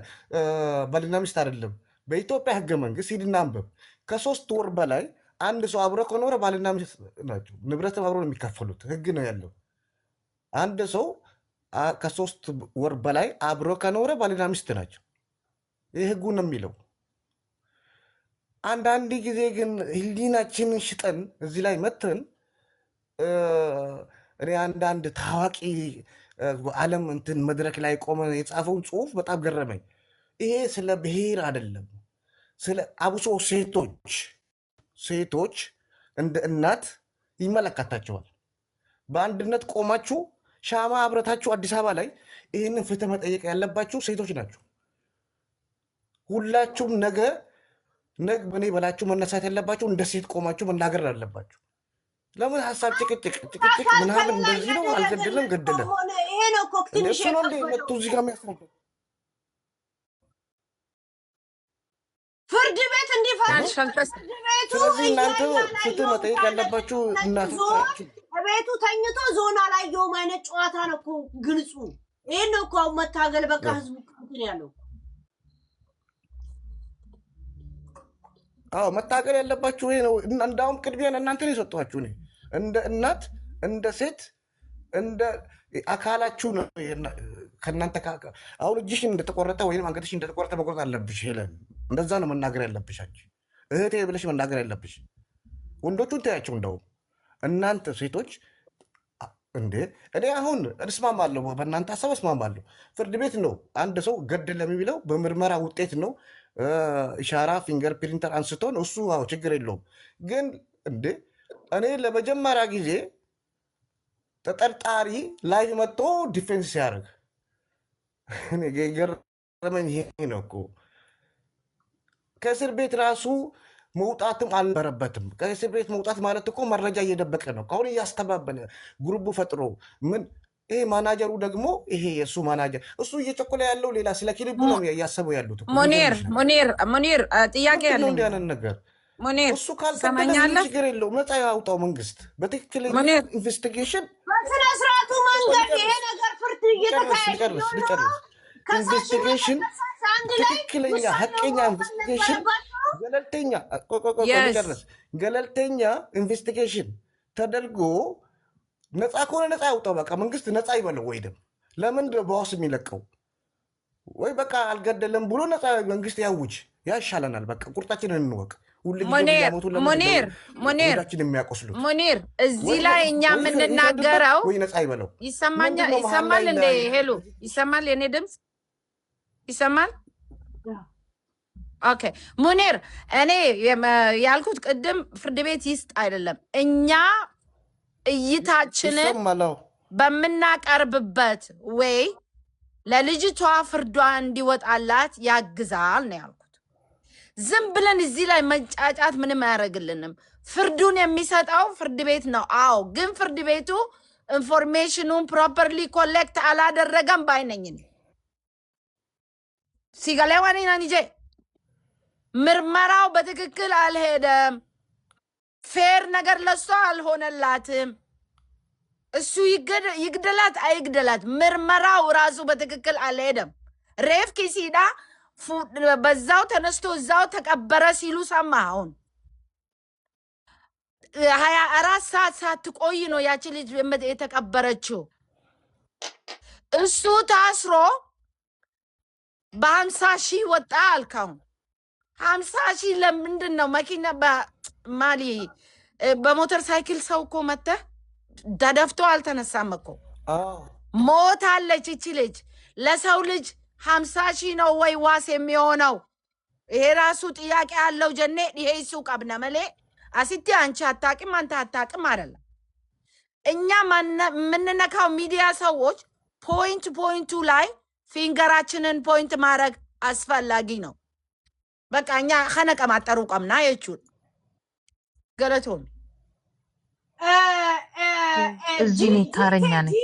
ባልና ሚስት አይደለም በኢትዮጵያ ህገ መንግስት ሂድና አንብብ። ከ3 ወር በላይ አንድ ሰው አብሮ ከኖረ ባልና ሚስት ናቸው። ንብረትም አብሮ ነው የሚካፈሉት። ህግ ነው ያለው። አንድ ሰው ከ3 ወር በላይ አብሮ ከኖረ ባልና ሚስት ናቸው። ይህ ህጉ ነው የሚለው። አንዳንድ ጊዜ ግን ህሊናችንን ሽጠን እዚህ ላይ መተን እኔ አንዳንድ ታዋቂ ዓለም እንትን መድረክ ላይ ቆመ የጻፈውን ጽሁፍ በጣም ገረመኝ። ይሄ ስለ ብሔር አይደለም፣ ስለ አብሶ ሴቶች እንደ እናት ይመለከታቸዋል። በአንድነት ቆማችሁ ሻማ አብረታችሁ አዲስ አበባ ላይ ይህንን ፍትህ መጠየቅ ያለባችሁ ሴቶች ናቸው። ሁላችሁም ነገ በኔ በላችሁ መነሳት ያለባችሁ እንደ ሴት ቆማችሁ መናገር አለባችሁ። ለምን ሀሳብ ጭቅጭቅ ምናምን እንደዚህ ነው? አልገደለም ገደለም እሱ ነው እንደ መጡ እዚህ ጋር የሚያስረዳ ፍርድ ቤት እንዲፈርድ። ስለዚህ እናንተ ፍትህ መጠየቅ ያለባችሁ እናቶች ናችሁ። ቤቱ ተኝቶ ዞን አላየውም አይነት ጨዋታ ነው እኮ ግልጹ። ይሄን ነው እኮ አሁን መታገል በቃ ህዝቡ እንትን ያለው። አዎ መታገል ያለባችሁ ይሄ ነው። እንዳውም ቅድሚያን እናንተ ነው የሰጧችሁ። እኔ እንደ እናት እንደ ሴት እንደ አካላችሁ ነው ከእናንተ አሁን እጅሽን እንደተቆረጠ ወይም አንገትሽን እንደተቆረጠ መቆረጥ አለብሽ። ሄለን እንደዛ ነው መናገር ያለብሽ። አንቺ እህቴ ብለሽ መናገር ያለብሽ። ወንዶቹን ተያቸው። እንደውም እናንተ ሴቶች እንዴ እኔ አሁን እስማማለሁ፣ በእናንተ ሀሳብ እስማማለሁ። ፍርድ ቤት ነው አንድ ሰው ገደለ የሚለው በምርመራ ውጤት ነው። ኢሻራ ፊንገር ፕሪንተር አንስቶ ነው እሱ ችግር የለውም። ግን እንዴ እኔ ለመጀመሪያ ጊዜ ተጠርጣሪ ላይ መጥቶ ዲፌንስ ሲያደርግ ገረመኝ። ይሄ ነው እኮ ከእስር ቤት ራሱ መውጣትም አልነበረበትም። ከእስር ቤት መውጣት ማለት እኮ መረጃ እየደበቀ ነው። አሁን እያስተባበለ ግሩቡ ፈጥሮ ምን ይሄ ማናጀሩ ደግሞ ይሄ የእሱ ማናጀር እሱ እየቸኮለ ያለው ሌላ ስለ ክሊፑ ነው እያሰበው ያሉት። ሙኒር ጥያቄ ያለ እንዲ ያንን ነገር ሙኒር እሱ ካልተመኛለ ችግር የለውም ነፃ ያውጣው መንግስት በትክክለኛ ኢንቨስቲጌሽን በስነ ስርዓቱ መንገድ ይሄ ነገር ፍርድ እየተካሄደ ኢንቨስቲጌሽን ትክክለኛ ሀቀኛ ኢንቨስቲጌሽን ገለልተኛ ኢንቨስቲጌሽን ተደርጎ ነፃ ከሆነ ነፃ ያውጣው። በቃ መንግስት ነፃ ይበለው። ወይ ደግሞ ለምን በዋስ የሚለቀው? ወይ በቃ አልገደለም ብሎ ነፃ መንግስት ያውጅ። ያሻለናል። በቃ ቁርጣችንን እንወቅ። ሁሉ ጊዜ ሙኒር በየዓመቱ ሙኒር ሙኒር ሆዳችን የሚያቆስሉት ሙኒር እዚህ ወይ ላይ እኛ ይፈርድበት የምንናገረው ወይ ነፃ ይበለው። ምንድን ይሰማኛል። ነው መሀል ላይ ይሰማል እንደ ሄሉ ይሰማል? የኔ ድምፅ ይሰማል? ኦኬ ሙኒር፣ እኔ ያልኩት ቅድም ፍርድ ቤት ይስጥ አይደለም፣ እኛ እይታችንን ይሰማል። አዎ በምናቀርብበት ወይ ለልጅቷ ፍርዷ እንዲወጣላት ያግዛል ነው ያልኩት። ዝም ብለን እዚህ ላይ መንጫጫት ምንም አያደርግልንም። ፍርዱን የሚሰጠው ፍርድ ቤት ነው። አዎ፣ ግን ፍርድ ቤቱ ኢንፎርሜሽኑን ፕሮፐርሊ ኮሌክት አላደረገም ባይነኝ ሲገለዋኔና ንጄ ምርመራው በትክክል አልሄደም። ፌር ነገር ለሷ አልሆነላትም። እሱ ይግደላት አይግደላት ምርመራው ራሱ በትክክል አልሄደም። ሬፍ ኪሲዳ በዛው ተነስቶ እዛው ተቀበረ ሲሉ ሰማ። አሁን 24 ሰዓት ሳትቆይ ነው ያቺ ልጅ የተቀበረችው። እሱ ታስሮ በ50 ሺህ ወጣ አልካውን 50 ሺህ ለምንድን ነው? መኪና በማሊ በሞተር ሳይክል ሰው እኮ መተህ ተደፍቶ አልተነሳም እኮ ሞት አለች እቺ ልጅ። ለሰው ልጅ 50 ሺህ ነው ወይ ዋስ የሚሆነው? ይሄ ራሱ ጥያቄ አለው። ጀኔ ይሄ ሱቅ አብነ መሌ አሲቲ አንቺ አታቂም አንተ አታቂም አይደለም። እኛ የምንነካው ሚዲያ ሰዎች ፖይንቱ ላይ ፊንገራችንን ፖይንት ማድረግ አስፈላጊ ነው። በቃ እኛ ከነቀማጠሩ ቀምና የቹን ገለቶን እዚህ እኔ ታረኛ ነኝ።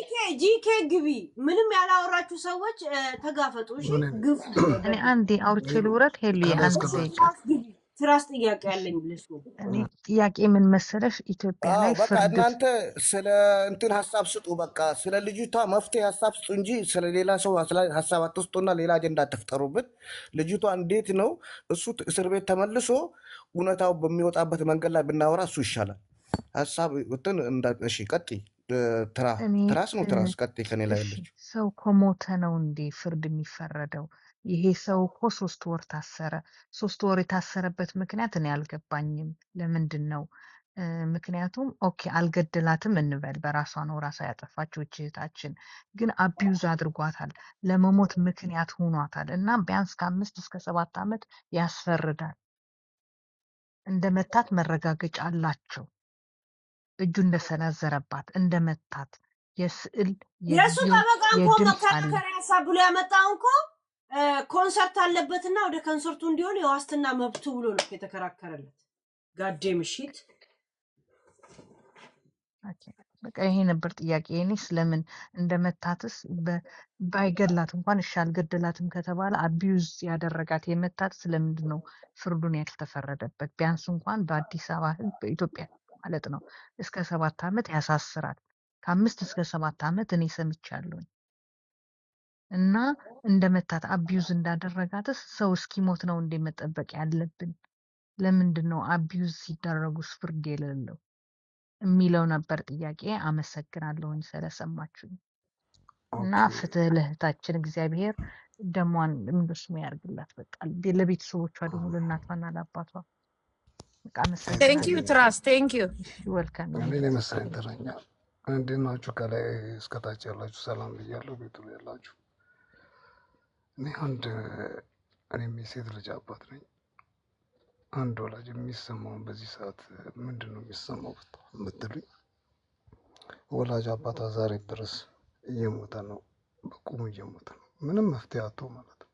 ጂኬ ግቢ። ምንም ያላወራችሁ ሰዎች ተጋፈጡ። እሺ ግፉ። እኔ አንዴ አውርቼ ልውረድ። ሄሉ የአንድ ደቂቃ ትራስ ጥያቄ ያለኝ ብለሽ ነው። እኔ ጥያቄ ምን መሰለሽ፣ ኢትዮጵያ ላይ በቃ ፍርድ እናንተ ስለ እንትን ሀሳብ ስጡ። በቃ ስለ ልጅቷ መፍትሄ ሀሳብ ስጡ እንጂ ስለ ሌላ ሰው ሀሳብ አትስጡና ሌላ አጀንዳ አትፍጠሩብን። ልጅቷ እንዴት ነው እሱ እስር ቤት ተመልሶ እውነታው በሚወጣበት መንገድ ላይ ብናወራ እሱ ይሻላል። ሀሳብ እንትን እሺ፣ ቀጥይ። ትራስ ነው ትራስ ቀጥይ። ከኔ ላይ ያለችው ሰው ከሞተ ነው እንዴ ፍርድ የሚፈረደው? ይሄ ሰው እኮ 3 ወር ታሰረ። 3 ወር የታሰረበት ምክንያት እኔ አልገባኝም። ለምንድን ነው? ምክንያቱም ኦኬ አልገደላትም እንበል፣ በራሷ ነው ራሷ ያጠፋችው እህታችን፣ ግን አቢዩዝ አድርጓታል፣ ለመሞት ምክንያት ሆኗታል እና ቢያንስ ከ5 እስከ 7 ዓመት ያስፈርዳል። እንደመታት መረጋገጫ አላቸው። እጁ እንደሰነዘረባት እንደመታት የስዕል የሱ ጠበቃ እንኮ የድምፅ አለ። መከራከሪያ ሀሳብ ብሎ ያመጣው እንኮ ኮንሰርት አለበትና ወደ ኮንሰርቱ እንዲሆን የዋስትና መብቱ ብሎ ነው የተከራከረለት። ጋዴ ምሽት በቃ ይሄ ነበር ጥያቄ። እኔ ስለምን እንደመታትስ ባይገድላት እንኳን እሺ አልገደላትም ከተባለ አቢዩዝ ያደረጋት የመታት ስለምንድን ነው ፍርዱን ያልተፈረደበት? ቢያንስ እንኳን በአዲስ አበባ ሕግ በኢትዮጵያ ማለት ነው እስከ 7 ዓመት ያሳስራል። ከ5 እስከ 7 ዓመት እኔ ሰምቻለሁኝ። እና እንደመታት አቢዩዝ እንዳደረጋትስ ሰው እስኪሞት ነው እንደ መጠበቅ ያለብን? ለምንድን ነው አቢዩዝ ሲደረጉስ ፍርድ የሌለው የሚለው ነበር ጥያቄ። አመሰግናለሁኝ ስለሰማችሁኝ። እና ፍትህ ለእህታችን እግዚአብሔር ደሟን እንደስሙ ያርግላት። በቃ ለቤተሰቦቿ ደግሞ ለእናቷና ለአባቷ በቃ ቴንክ ዩ አመሰግናለሁ። ትራስ ቴንክ ዩ። እሺ ወልካም። እኔ መሰለኝ ተረኛ። እንዴት ናችሁ? ከላይ እስከታች ያላችሁ ሰላም ብያለሁ። ቤቱ ላይ ያላችሁ እኔም የሴት ልጅ አባት ነኝ። አንድ ወላጅ የሚሰማውን በዚህ ሰዓት ምንድን ነው የሚሰማው የምትሉኝ፣ ወላጅ አባቷ ዛሬ ድረስ እየሞተ ነው፣ በቁሙ እየሞተ ነው፣ ምንም መፍትሄ አጥቶ ማለት ነው።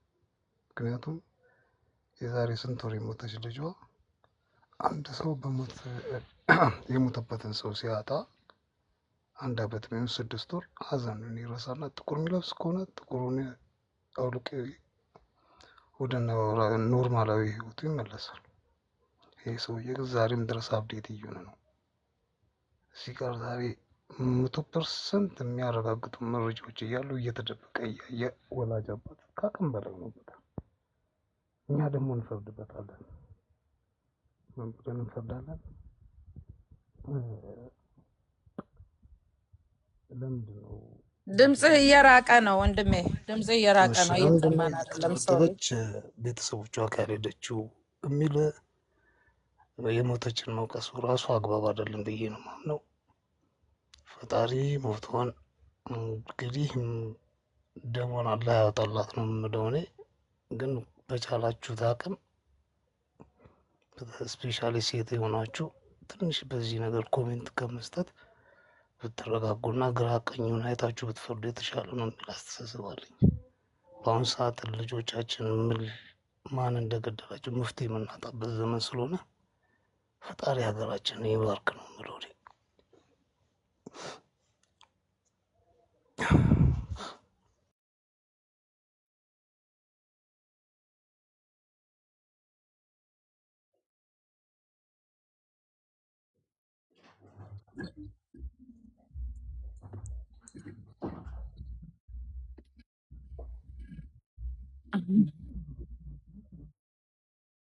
ምክንያቱም የዛሬ ስንት ወር የሞተች ልጇ አንድ ሰው በሞት የሞተበትን ሰው ሲያጣ 1 ዓመት ወይም 6 ወር ሀዘኑን ይረሳና ጥቁር የሚለብስ ከሆነ ጥቁሩን አውልቆ ወደ ኖርማላዊ ህይወቱ ይመለሳል። ይህ ሰውዬ ዛሬም ድረስ አብዴት እየሆነ ነው። እዚህ ጋር ዛሬ 100% የሚያረጋግጡ መረጃዎች እያሉ እየተደበቀ እያየ ወላጅ አባት ከአቅም በላይ ሆኖበታል። እኛ ደግሞ እንፈርድበታለን። ምን ብለን እንፈርዳለን? ለምንድን ነው ድምጽህ እየራቀ ነው ወንድሜ፣ ድምጽህ እየራቀ እሺ ነው፣ ለምንድን ነው እየሰማን አይደለም። ሶሪ። የተደበደበች ቤተሰቦቿ ካልሄደችው የሚል የሞተችን መውቀሱ ራሱ አግባብ አይደለም ብዬ ነው የማምነው። ፈጣሪ ሞቷን እንግዲህ ደሟን አላህ ያወጣላት ነው የምለው እኔ። ግን በቻላችሁት አቅም ስፔሻሊ ሴት የሆናችሁ ትንሽ በዚህ ነገር ኮሜንት ከመስጠት ብትረጋጉና ግራ ቀኙን አይታችሁ ብትፈርዱ የተሻለ ነው የሚል አስተሳሰብ አለኝ። በአሁኑ ሰዓት ልጆቻችን ማን እንደገደላቸው መፍትሄ የምናጣበት ዘመን ስለሆነ ፈጣሪ ሀገራችን ይባርክ ነው የምለው እኔ።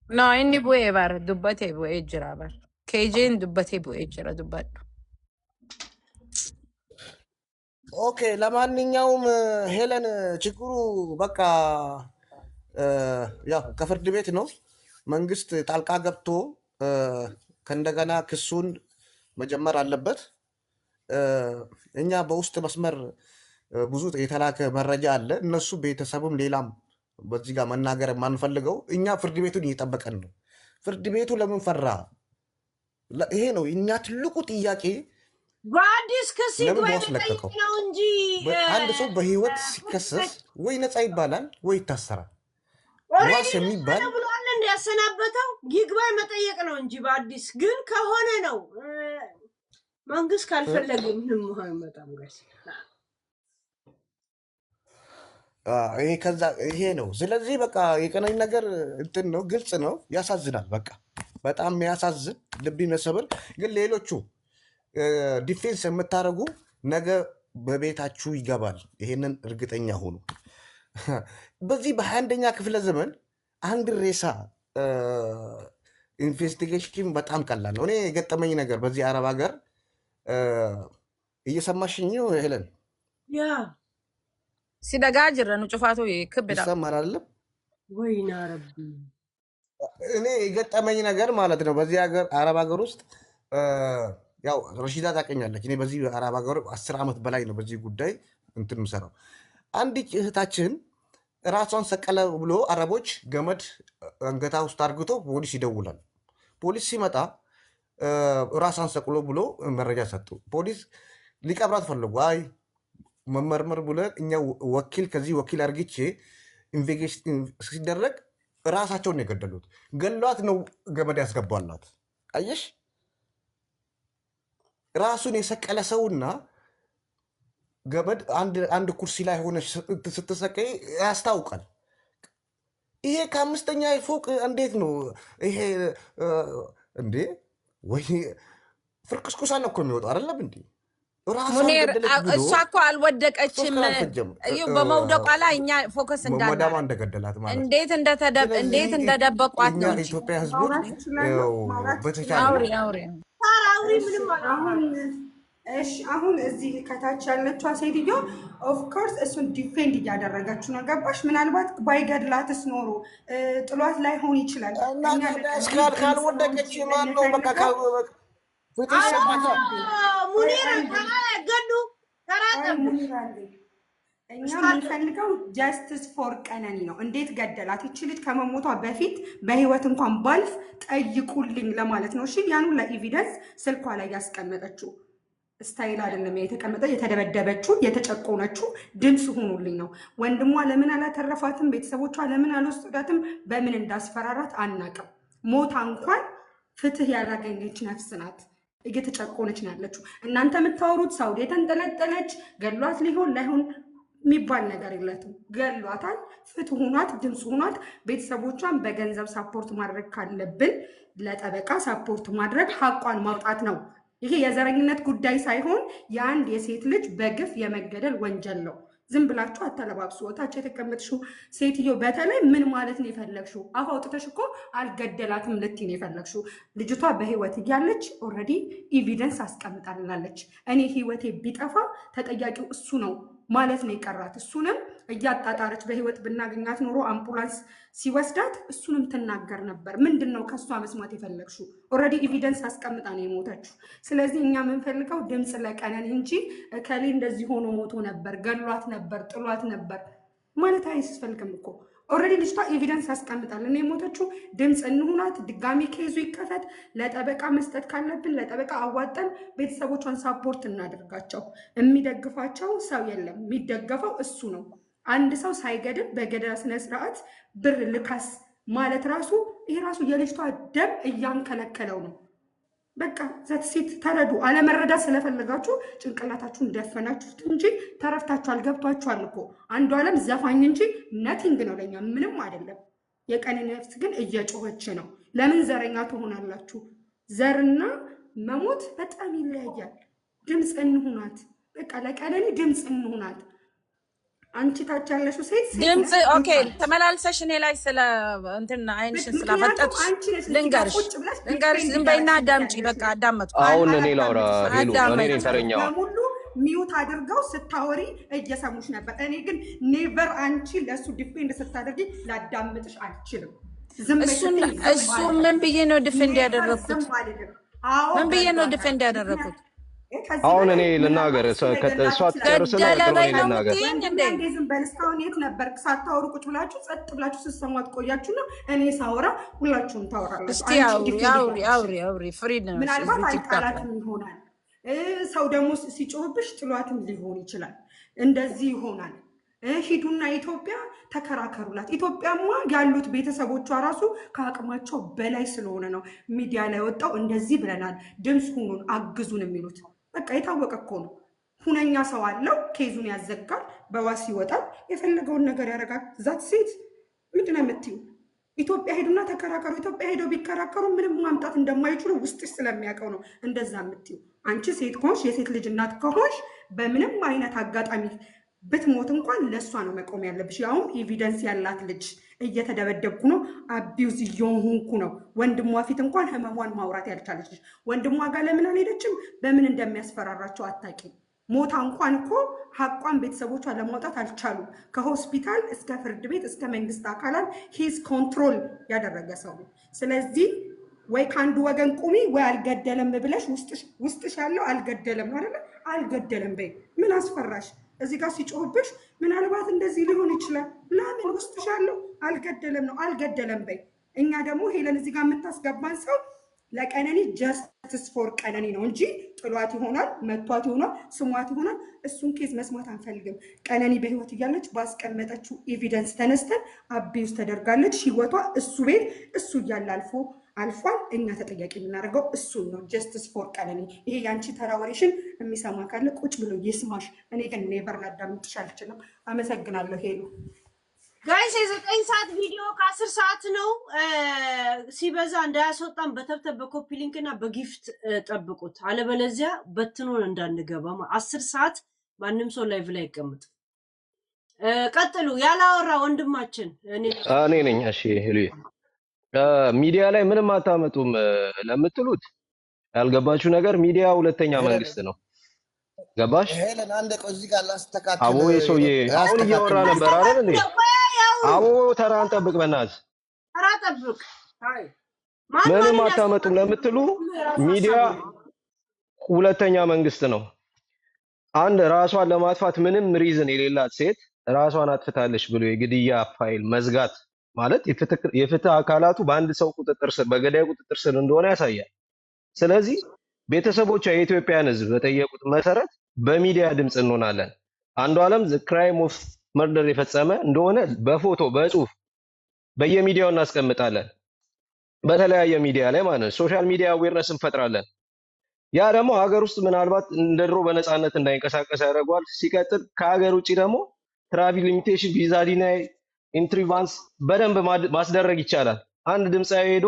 No, inni bu'ee bar dubbatee bu'ee jira bar. KJ'n dubbatee bu'ee jira dubbadhu. ኦኬ ለማንኛውም ሄለን ችግሩ በቃ ያው ከፍርድ ቤት ነው። መንግስት ጣልቃ ገብቶ ከእንደገና ክሱን መጀመር አለበት። እኛ በውስጥ መስመር ብዙ የተላከ መረጃ አለ። እነሱ ቤተሰብም ሌላም በዚህ ጋር መናገር የማንፈልገው እኛ ፍርድ ቤቱን እየጠበቀን ነው። ፍርድ ቤቱ ለምን ፈራ? ይሄ ነው እኛ ትልቁ ጥያቄ። በአዲስ ክስ ለምን ይግባ በዋስ የጠይቅ ለቀቀው? ነው እንጂ አንድ ሰው በህይወት ሲከሰስ ወይ ነፃ ይባላል ወይ ይታሰራል። ኦልሬዲ ዋስ የሚባል ብሏል እንዲያሰናበተው ይግባኝ መጠየቅ ነው እንጂ በአዲስ ግን ከሆነ ነው መንግስት ካልፈለገ ምንም አይመጣም ጋር ይሄ ከዛ ይሄ ነው። ስለዚህ በቃ የቀነኝ ነገር እንትን ነው፣ ግልጽ ነው፣ ያሳዝናል። በቃ በጣም ያሳዝን፣ ልብ ይመስብር። ግን ሌሎቹ ዲፌንስ የምታደርጉ ነገ በቤታችሁ ይገባል። ይሄንን እርግጠኛ ሆኑ። በዚህ በ21ኛ ክፍለ ዘመን አንድ ሬሳ ኢንቨስቲጌሽን በጣም ቀላል ነው። እኔ የገጠመኝ ነገር በዚህ አረብ ሀገር እየሰማሽኝ ነው ሄለን? ያ Sidagaa jirra nu cufaatu ክብዳ ይሰማል አይደለም? ወይና ረቢ እኔ የገጠመኝ ነገር ማለት ነው በዚህ ሀገር አረብ ሀገር ውስጥ ያው ረሺዳ ታውቀኛለች። እኔ በዚህ አረብ ሀገር 10 ዓመት በላይ ነው በዚህ ጉዳይ እንትን የምሰራው። አንዲት እህታችን ራሷን ሰቀለ ብሎ አረቦች ገመድ አንገታ ውስጥ አርግቶ ፖሊስ ይደውላል። ፖሊስ ሲመጣ ራሷን ሰቅሎ ብሎ መረጃ ሰጡ። ፖሊስ ሊቀብራት ፈለጉ። አይ መመርመር ብሎ እኛ ወኪል ከዚህ ወኪል አርግቼ ኢንቨስቲጌሽን ሲደረግ ራሳቸውን ነው የገደሉት። ገሏት ነው ገመድ ያስገባላት። አየሽ፣ ራሱን የሰቀለ ሰውና ገመድ አንድ ኩርሲ ላይ ሆነች ስትሰቀይ ያስታውቃል። ይሄ ከአምስተኛ ፎቅ እንዴት ነው ይሄ እንዴ? ወይ ፍርክስኩሳ ነው እኮ የሚወጣው አይደለም እንዴ? ራሷን ሙኒር ገደለች ብሎ እሷ እኮ አልወደቀችም። 3 ቀን አልፈጀም እዩ በመውደቋ ላይ እኛ ፎከስ መዳማ እንዳናረግ እንደገደላት ማለት ነው። እንዴት ስለዚህ እንደደበቋት እኛ ነው እንጂ ኢትዮጵያ ህዝቦች ማውራት ይችላሉ። ያው ማውራት በተቻለ አውሪ ይችላሉ። አውሪ አውሪ ምንም አሁን እሺ፣ አሁን እዚህ ከታች ያለችዋ ሴትዮ ኦፍኮርስ እሱን ዲፌንድ እያደረገችው ነው። ገባሽ? ምናልባት ባይገድላትስ ኖሮ ጥሏት ላይሆን ይችላል። እና እኛ ታዲያስ ለዚህ ካልወደቀች ቤተሰቦች ማን ነው በቃ የምንፈልገው ፍትህ ይሰጣታል። ሙኒር አንዴ ገዱ ተራጠብ ሙኒር አንዴ እኛ የምንፈልገው ጃስትስ ፎር ቀነኒ ነው። እንዴት ገደላት? ይቺ ልጅ ከመሞቷ በፊት በህይወት እንኳን ባልፍ ጠይቁልኝ ለማለት ነው። እሺ፣ ያኑ ለኤቪደንስ ስልኳ ላይ ያስቀመጠችው ስታይል አይደለም የተቀመጠ የተደበደበችው የተጨቆነችው ድምፅ ሆኑልኝ ነው። ወንድሟ ለምን አላተረፋትም? ቤተሰቦቿ ለምን አልወሰዳትም? በምን እንዳስፈራራት አናቅም። ሞታ እንኳን ፍትህ ያላገኘች ነፍስ ናት። እየተጨቆነች ነው ያለችው። እናንተ የምታወሩት ሳውዲ የተንጠለጠለች ገሏት ሊሆን ላይሆን የሚባል ነገር የለትም። ገሏታል። ፍትህ ሆኗት ድምፅ ሆኗት ቤተሰቦቿን በገንዘብ ሳፖርት ማድረግ ካለብን ለጠበቃ ሳፖርት ማድረግ ሀቋን ማውጣት ነው። ይሄ የዘረኝነት ጉዳይ ሳይሆን የአንድ የሴት ልጅ በግፍ የመገደል ወንጀል ነው። ዝም ብላችሁ አተለባብሱ። ታች የተቀመጥሽው ሴትዮ በተለይ ምን ማለት ነው የፈለግሽው? አፍ አውጥተሽ እኮ አልገደላትም ልትይ ነው የፈለግሽው። ልጅቷ በህይወት እያለች ኦልሬዲ ኤቪደንስ አስቀምጣልናለች። እኔ ህይወቴ ቢጠፋ ተጠያቂው እሱ ነው ማለት ነው የቀራት። እሱንም እያጣጣረች በህይወት ብናገኛት ኖሮ አምቡላንስ ሲወስዳት እሱንም ትናገር ነበር። ምንድን ነው ከእሷ መስማት የፈለግሽው? ኦልሬዲ ኤቪደንስ አስቀምጣ ነው የሞተችው። ስለዚህ እኛ የምንፈልገው ድምፅ ለቀነኒ እንጂ እከሌ እንደዚህ ሆኖ ሞቶ ነበር፣ ገሏት ነበር፣ ጥሏት ነበር ማለት አያስፈልግም እኮ። ኦልሬዲ ልጅቷ ኤቪደንስ አስቀምጣል እና የሞተችው ድምፅ እንሁናት። ድጋሚ ኬዙ ይከፈት። ለጠበቃ መስጠት ካለብን ለጠበቃ አዋጠን ቤተሰቦቿን ሳፖርት እናደርጋቸው። የሚደግፋቸው ሰው የለም፣ የሚደገፈው እሱ ነው። አንድ ሰው ሳይገድል በገደላ ስነስርዓት ብር ልካስ ማለት ራሱ ይሄ ራሱ የልጅቷ ደም እያንከለከለው ነው። በቃ ሴት ተረዱ። አለመረዳት ስለፈለጋችሁ ጭንቅላታችሁን ደፈናችሁት እንጂ ተረፍታችኋል፣ ገብቷችኋል እኮ። አንዱ ዓለም ዘፋኝ እንጂ ነቲንግ ነው፣ ለኛ ምንም አይደለም። የቀነኒ ነፍስ ግን እየጮኸች ነው። ለምን ዘረኛ ትሆናላችሁ? ዘርና መሞት በጣም ይለያያል። ድምፅ እንሁናት። በቃ ለቀነኒ ድምፅ እንሁናት። አንቺ ታች ያለሽው ሴት ድምፅ ኦኬ፣ ተመላልሰሽ እኔ ላይ ስለ እንትን አይንሽን ስላፈጠጥሽ ልንገርሽ፣ ዝም በይና አዳምጪ። በቃ አዳመጥኩ። አሁን እኔ ላውራ ሄሉ፣ እኔ ነኝ ተረኛው። ሁሉ ሚዩት አድርገው ስታወሪ እየሰሙሽ ነበር። እኔ ግን ኔቨር አንቺ ለሱ ዲፌንድ ስታደርጊ ላዳምጥሽ አልችልም። እሱ ምን ብዬ ነው ዲፌንድ ያደረኩት? ምን ብዬ ነው ዲፌንድ ያደረኩት? አሁን እኔ ልናገር፣ እሷ ትጨርስና ልናገር። ዝም በል። እስካሁን የት ነበር? ሳታወሩ ቁጭ ብላችሁ ጸጥ ብላችሁ ስትሰሟት ቆያችሁና እኔ ሳወራ ሁላችሁም ታወራላችሁ። እስቲ አውሪ ፍሪ ነው። ምናልባት አልቃላትም ይሆናል። ሰው ደግሞ ሲጮህብሽ ጥሏትም ሊሆን ይችላል። እንደዚህ ይሆናል። ሂዱና ኢትዮጵያ ተከራከሩላት። ኢትዮጵያማ ያሉት ቤተሰቦቿ ራሱ ከአቅማቸው በላይ ስለሆነ ነው ሚዲያ ላይ ወጣው እንደዚህ ብለናል፣ ድምፅ ሁኑን፣ አግዙን የሚሉት። በቃ የታወቀ እኮ ነው። ሁነኛ ሰው አለው፣ ኬዙን ያዘጋል፣ በዋስ ይወጣል፣ የፈለገውን ነገር ያደርጋል። ዛት ሴት ምንድን ነው የምትዩ? ኢትዮጵያ ሄዱና ተከራከሩ። ኢትዮጵያ ሄደው ቢከራከሩ ምንም ማምጣት እንደማይችሉ ውስጥሽ ስለሚያውቀው ነው እንደዛ የምትዩ። አንቺ ሴት ከሆንሽ የሴት ልጅ እናት ከሆንሽ በምንም አይነት አጋጣሚ ብትሞት እንኳን ለእሷ ነው መቆም ያለብሽ። ያውም ኤቪደንስ ያላት ልጅ እየተደበደብኩ ነው፣ አቢውዝ እየሆንኩ ነው። ወንድሟ ፊት እንኳን ህመሟን ማውራት ያልቻለች ልጅ ወንድሟ ጋር ለምን አልሄደችም? በምን እንደሚያስፈራራቸው አታውቂም። ሞታ እንኳን እኮ ሀቋን ቤተሰቦቿ ለማውጣት አልቻሉም። ከሆስፒታል እስከ ፍርድ ቤት እስከ መንግስት አካላት ሂዝ ኮንትሮል ያደረገ ሰው ነው። ስለዚህ ወይ ከአንዱ ወገን ቁሚ ወይ አልገደለም ብለሽ ውስጥሽ ያለው አልገደለም ነው አይደለ? አልገደለም በይ። ምን አስፈራሽ? እዚህ ጋር ሲጮህብሽ ምናልባት እንደዚህ ሊሆን ይችላል። ለምን ውስጥሽ ያለው አልገደለም ነው። አልገደለም በይ። እኛ ደግሞ ሄለን እዚህ ጋር የምታስገባን ሰው ለቀነኒ ጀስትስ ፎር ቀነኒ ነው እንጂ ጥሏት ይሆናል፣ መቷት ይሆናል፣ ስሟት ይሆናል። እሱን ኬዝ መስማት አንፈልግም። ቀነኒ በህይወት እያለች ባስቀመጠችው ኤቪደንስ ተነስተን አቢውስ ተደርጋለች። ህይወቷ እሱ ቤት እሱ እያለ አልፏል። እኛ ተጠያቂ የምናደርገው እሱን ነው። ጀስትስ ፎር ቀነኒ። ይሄ የአንቺ ተራ ወሬሽን የሚሰማ ካለ ቁጭ ብሎ ይስማሽ። እኔ ግን ኔቨር ላዳምጥሽ አልችልም። አመሰግናለሁ ሄሉ። ጋይስ የ9 ሰዓት ቪዲዮ ከ10 ሰዓት ነው። ሲበዛ እንዳያስወጣን በተብተብ በኮፒ ሊንክ እና በጊፍት ጠብቁት። አለበለዚያ በትኖን እንዳንገባ። 10 ሰዓት ማንም ሰው ላይቭ ላይ ይቀመጥ። ቀጥሉ። ያላወራ ወንድማችን እኔ ነኝ። እሺ ሄሉ፣ ሚዲያ ላይ ምንም አታመጡም ለምትሉት ያልገባችሁ ነገር ሚዲያ ሁለተኛ መንግስት ነው። ገባሽ? ሄለን አንድ ቆይ እዚህ ጋር ላስተካክል። አቦ የሰውዬ አሁን እያወራ ነበር አይደል እንዴ? አቦ ተራን ጠብቅ፣ በእናትህ ተራ ጠብቅ። ምንም አታመጡም ለምትሉ ሚዲያ ሁለተኛ መንግስት ነው። አንድ ራሷን ለማጥፋት ምንም ሪዝን የሌላት ሴት ራሷን አጥፍታለች ብሎ የግድያ ፋይል መዝጋት ማለት የፍትህ አካላቱ በአንድ ሰው ቁጥጥር ስር በገዳይ ቁጥጥር ስር እንደሆነ ያሳያል። ስለዚህ ቤተሰቦቿ የኢትዮጵያን ሕዝብ በጠየቁት መሰረት በሚዲያ ድምፅ እንሆናለን። አንዱ ዓለም ክራይም ኦፍ መርደር የፈጸመ እንደሆነ በፎቶ በጽሁፍ በየሚዲያው እናስቀምጣለን። በተለያየ ሚዲያ ላይ ማለት ነው። ሶሻል ሚዲያ አዌርነስ እንፈጥራለን። ያ ደግሞ ሀገር ውስጥ ምናልባት እንደ ድሮ በነፃነት እንዳይንቀሳቀስ ያደርገዋል። ሲቀጥል ከሀገር ውጭ ደግሞ ትራቪል ሊሚቴሽን፣ ቪዛ ዲናይ፣ ኢንትሪ ቫንስ በደንብ ማስደረግ ይቻላል። አንድ ድምፃዊ ሄዶ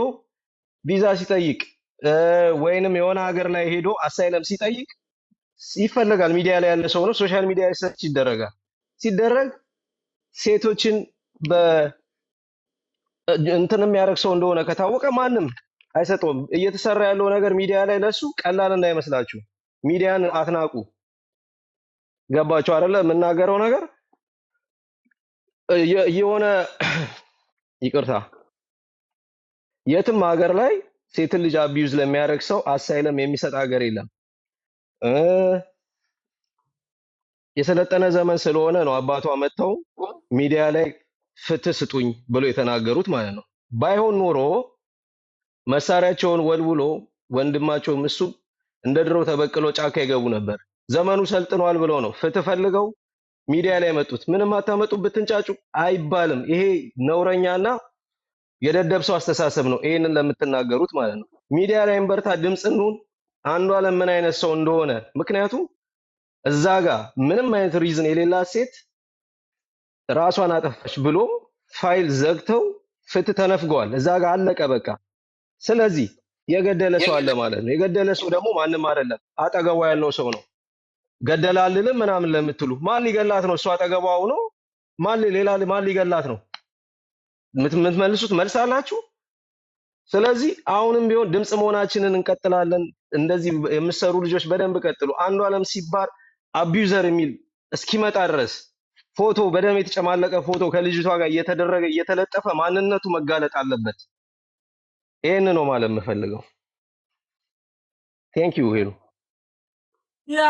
ቪዛ ሲጠይቅ ወይንም የሆነ ሀገር ላይ ሄዶ አሳይለም ሲጠይቅ ይፈልጋል። ሚዲያ ላይ ያለ ሰው ነው። ሶሻል ሚዲያ ሪሰርች ይደረጋል። ሲደረግ ሴቶችን እንትን የሚያደርግ ሰው እንደሆነ ከታወቀ ማንም አይሰጠውም። እየተሰራ ያለው ነገር ሚዲያ ላይ ለሱ ቀላል እንዳይመስላችሁ። ሚዲያን አትናቁ። ገባችሁ አይደለ? የምናገረው ነገር የሆነ ይቅርታ፣ የትም ሀገር ላይ ሴትን ልጅ አቢዩዝ ለሚያደርግ ሰው አሳይለም የሚሰጥ ሀገር የለም። የሰለጠነ ዘመን ስለሆነ ነው አባቷ መጥተው ሚዲያ ላይ ፍትህ ስጡኝ ብሎ የተናገሩት ማለት ነው። ባይሆን ኖሮ መሳሪያቸውን ወልውሎ ወንድማቸው እሱ እንደ ድሮ ተበቅሎ ጫካ ይገቡ ነበር። ዘመኑ ሰልጥኗል ብለው ነው ፍትህ ፈልገው ሚዲያ ላይ መጡት። ምንም አታመጡበት ትንጫጩ አይባልም። ይሄ ነውረኛና የደደብ ሰው አስተሳሰብ ነው። ይሄንን ለምትናገሩት ማለት ነው። ሚዲያ ላይ እንበርታ፣ ድምፅ እንሁን። አንዷለም ምን አይነት ሰው እንደሆነ ምክንያቱም እዛ ጋር ምንም አይነት ሪዝን የሌላት ሴት ራሷን አጠፋች ብሎ ፋይል ዘግተው ፍትህ ተነፍገዋል። እዛ ጋር አለቀ በቃ። ስለዚህ የገደለ ሰው አለ ማለት ነው። የገደለ ሰው ደግሞ ማንም አይደለም፣ አጠገቧ ያለው ሰው ነው። ገደለ አልልም ምናምን ለምትሉ ማን ሊገላት ነው? እሱ አጠገቧ ነው። ማን ሊገላት ነው? የምትመልሱት መልስ አላችሁ። ስለዚህ አሁንም ቢሆን ድምፅ መሆናችንን እንቀጥላለን። እንደዚህ የምትሰሩ ልጆች በደንብ ቀጥሉ። አንዷለም ሲባል አቢዩዘር የሚል እስኪመጣ ድረስ ፎቶ በደም የተጨማለቀ ፎቶ ከልጅቷ ጋር እየተደረገ እየተለጠፈ ማንነቱ መጋለጥ አለበት። ይሄን ነው ማለት የምፈልገው። ቴንክ ዩ ሄሉ። ያ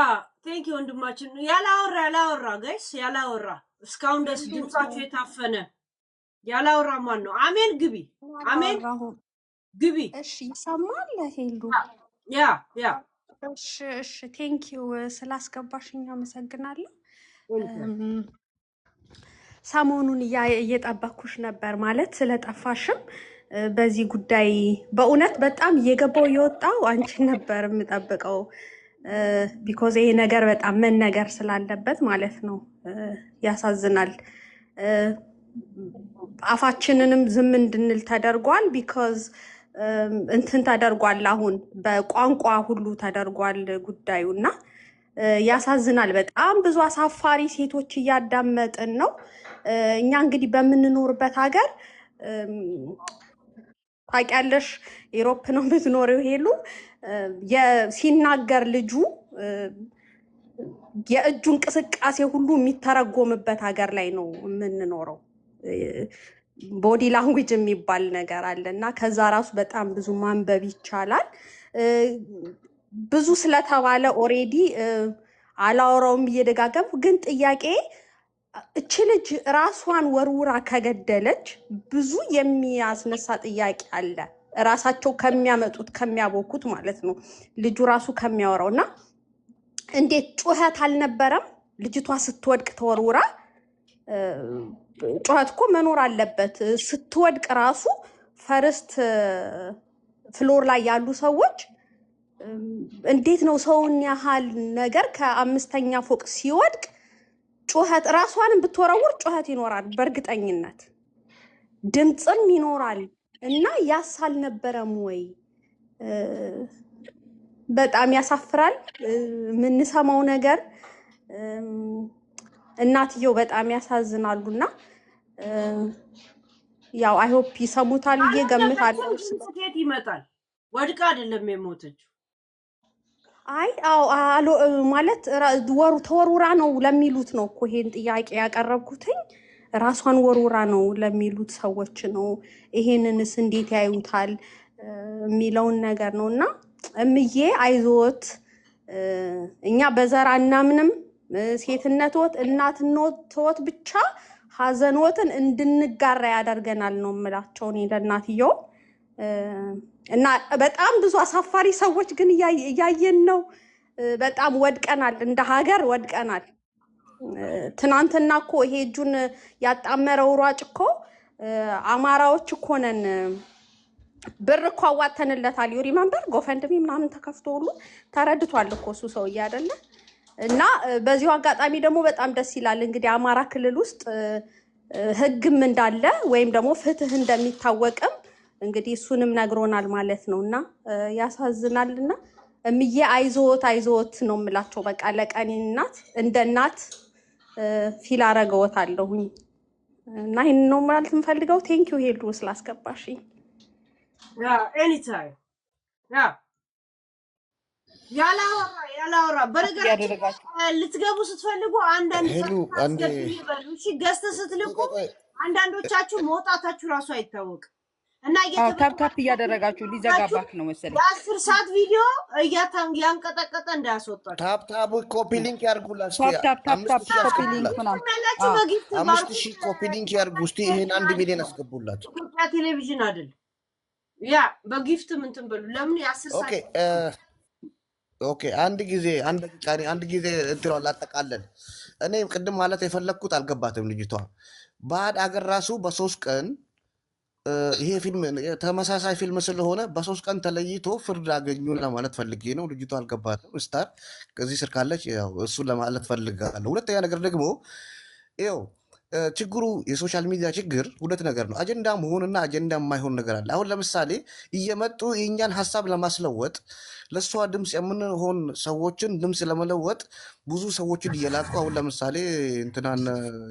ቴንክ ዩ ወንድማችን። ያላወራ ጋይስ ያላወራ እስካሁን ደስ ድምጻችሁ የታፈነ ያላወራ ማን ነው? አሜን ግቢ፣ አሜን ግቢ። እሺ ይሰማል ሄሉ? ያ እሺ ቴንክ ዩ ስላስገባሽኝ አመሰግናለሁ። ሰሞኑን እየጠበኩሽ ነበር ማለት ስለጠፋሽም በዚህ ጉዳይ በእውነት በጣም እየገባው የወጣው አንቺን ነበር የምጠብቀው። ቢኮዝ ይሄ ነገር በጣም መነገር ስላለበት ማለት ነው። ያሳዝናል። አፋችንንም ዝም እንድንል ተደርጓል። ቢኮዝ እንትን ተደርጓል። አሁን በቋንቋ ሁሉ ተደርጓል ጉዳዩ እና ያሳዝናል። በጣም ብዙ አሳፋሪ ሴቶች እያዳመጥን ነው። እኛ እንግዲህ በምንኖርበት ሀገር ታውቂያለሽ፣ ኢሮፕ ነው የምትኖሪው ሄሉ። ሲናገር ልጁ የእጁ እንቅስቃሴ ሁሉ የሚተረጎምበት ሀገር ላይ ነው የምንኖረው። ቦዲ ላንጉጅ የሚባል ነገር አለ እና ከዛ ራሱ በጣም ብዙ ማንበብ ይቻላል። ብዙ ስለተባለ ኦሬዲ አላወራውም እየደጋገምኩ፣ ግን ጥያቄ እች ልጅ ራሷን ወርውራ ከገደለች ብዙ የሚያስነሳ ጥያቄ አለ። ራሳቸው ከሚያመጡት ከሚያቦኩት ማለት ነው ልጁ ራሱ ከሚያወራው እና እንዴት ጩኸት አልነበረም? ልጅቷ ስትወድቅ ተወርውራ ጩኸት እኮ መኖር አለበት። ስትወድቅ ራሱ ፈርስት ፍሎር ላይ ያሉ ሰዎች እንዴት ነው ሰውን ያህል ነገር ከአምስተኛ ፎቅ ሲወድቅ ጩኸት፣ ራሷንም ብትወረውር ጩኸት ይኖራል በእርግጠኝነት፣ ድምፅም ይኖራል እና ያሳል ነበረም ወይ? በጣም ያሳፍራል የምንሰማው ነገር። እናትየው በጣም ያሳዝናሉና ያው አይሆፕ ይሰሙታል ብዬ ገምታለሁ። ስኬት ይመጣል። ወድቃ አይደለም የሞተችው። አይ አዎ ማለት ተወርውራ ነው ለሚሉት ነው እኮ ይሄን ጥያቄ ያቀረብኩትኝ። ራሷን ወርውራ ነው ለሚሉት ሰዎች ነው። ይሄንንስ እንዴት ያዩታል የሚለውን ነገር ነው። እና እምዬ አይዞት፣ እኛ በዘር አናምንም። ሴትነትዎት እናትነትዎት ብቻ ሀዘንዎትን እንድንጋራ ያደርገናል ነው የምላቸው እኔ ለእናትየው። እና በጣም ብዙ አሳፋሪ ሰዎች ግን እያየን ነው። በጣም ወድቀናል፣ እንደ ሀገር ወድቀናል። ትናንትና እኮ ይሄ እጁን ያጣመረው ሯጭ እኮ አማራዎች እኮ ነን፣ ብር እኮ አዋተንለታል። ዩ ሪመምበር ጎፈንድሚ ምናምን ተከፍቶ ሁሉ ተረድቷል እኮ እሱ ሰውዬ አይደለ? እና በዚሁ አጋጣሚ ደግሞ በጣም ደስ ይላል እንግዲህ አማራ ክልል ውስጥ ህግም እንዳለ ወይም ደግሞ ፍትህ እንደሚታወቅም እንግዲህ እሱንም ነግሮናል ማለት ነው። እና ያሳዝናልና እምዬ አይዞት ነው የምላቸው። በቃ ለቀኔ እናት እንደ እናት ፊል አረገውታለሁኝ እና ይሄን ነው ማለት የምፈልገው። ቴንኪው ሄሉ ስላስገባሽኝ። ኤኒታይም ያላወራ በነገራችን ያደረጋችሁ ልትገቡ ስትፈልጉ አንዳንድ ሄሉ አንዴ አስገቡ ይበሉ። እሺ ገዝተ ስትልቁ አንዳንዶቻችሁ መውጣታችሁ ራሱ አይታወቅም እና ታፕ ታፕ እያደረጋችሁ ሊዘጋባክ ነው መሰለኝ። የ10 ሰዓት ቪዲዮ ያንቀጠቀጠ እንዳያስወጣችሁ። ታፕ ታፕ ኮፒ ሊንክ ያርጉላት። እስቲ ታፕ ታፕ ታፕ 5000 ኮፒ ሊንክ አስገቡላት። ምናምን ያላችሁ በጊፍት ባርኩ። 5000 ኮፒ ሊንክ ያርጉ። እስቲ ይሄን 1 ሚሊዮን አስገቡላት። ኢትዮጵያ ቴሌቪዥን አይደል ያ በጊፍት ምንትን በሉ። ለምን የ10 ኦኬ ሰዓት ኦኬ አንድ ጊዜ አንድ ጊዜ እንትለው ላጠቃለን። እኔ ቅድም ማለት የፈለግኩት አልገባትም ልጅቷ። ባዕድ አገር ራሱ በ3 ቀን ይሄ ፊልም ተመሳሳይ ፊልም ስለሆነ በ3 ቀን ተለይቶ ፍርድ አገኙ ለማለት ፈልጌ ነው። ልጅቷ አልገባትም። ስታር ከዚህ ስር ካለች ያው እሱን ለማለት ፈልጋለሁ። ሁለተኛ ነገር ደግሞ ይኸው ችግሩ የሶሻል ሚዲያ ችግር ሁለት ነገር ነው። አጀንዳ መሆንና አጀንዳ የማይሆን ነገር አለ። አሁን ለምሳሌ እየመጡ የእኛን ሀሳብ ለማስለወጥ ለእሷ ድምፅ የምንሆን ሰዎችን ድምፅ ለመለወጥ ብዙ ሰዎችን እየላኩ አሁን ለምሳሌ እንትናን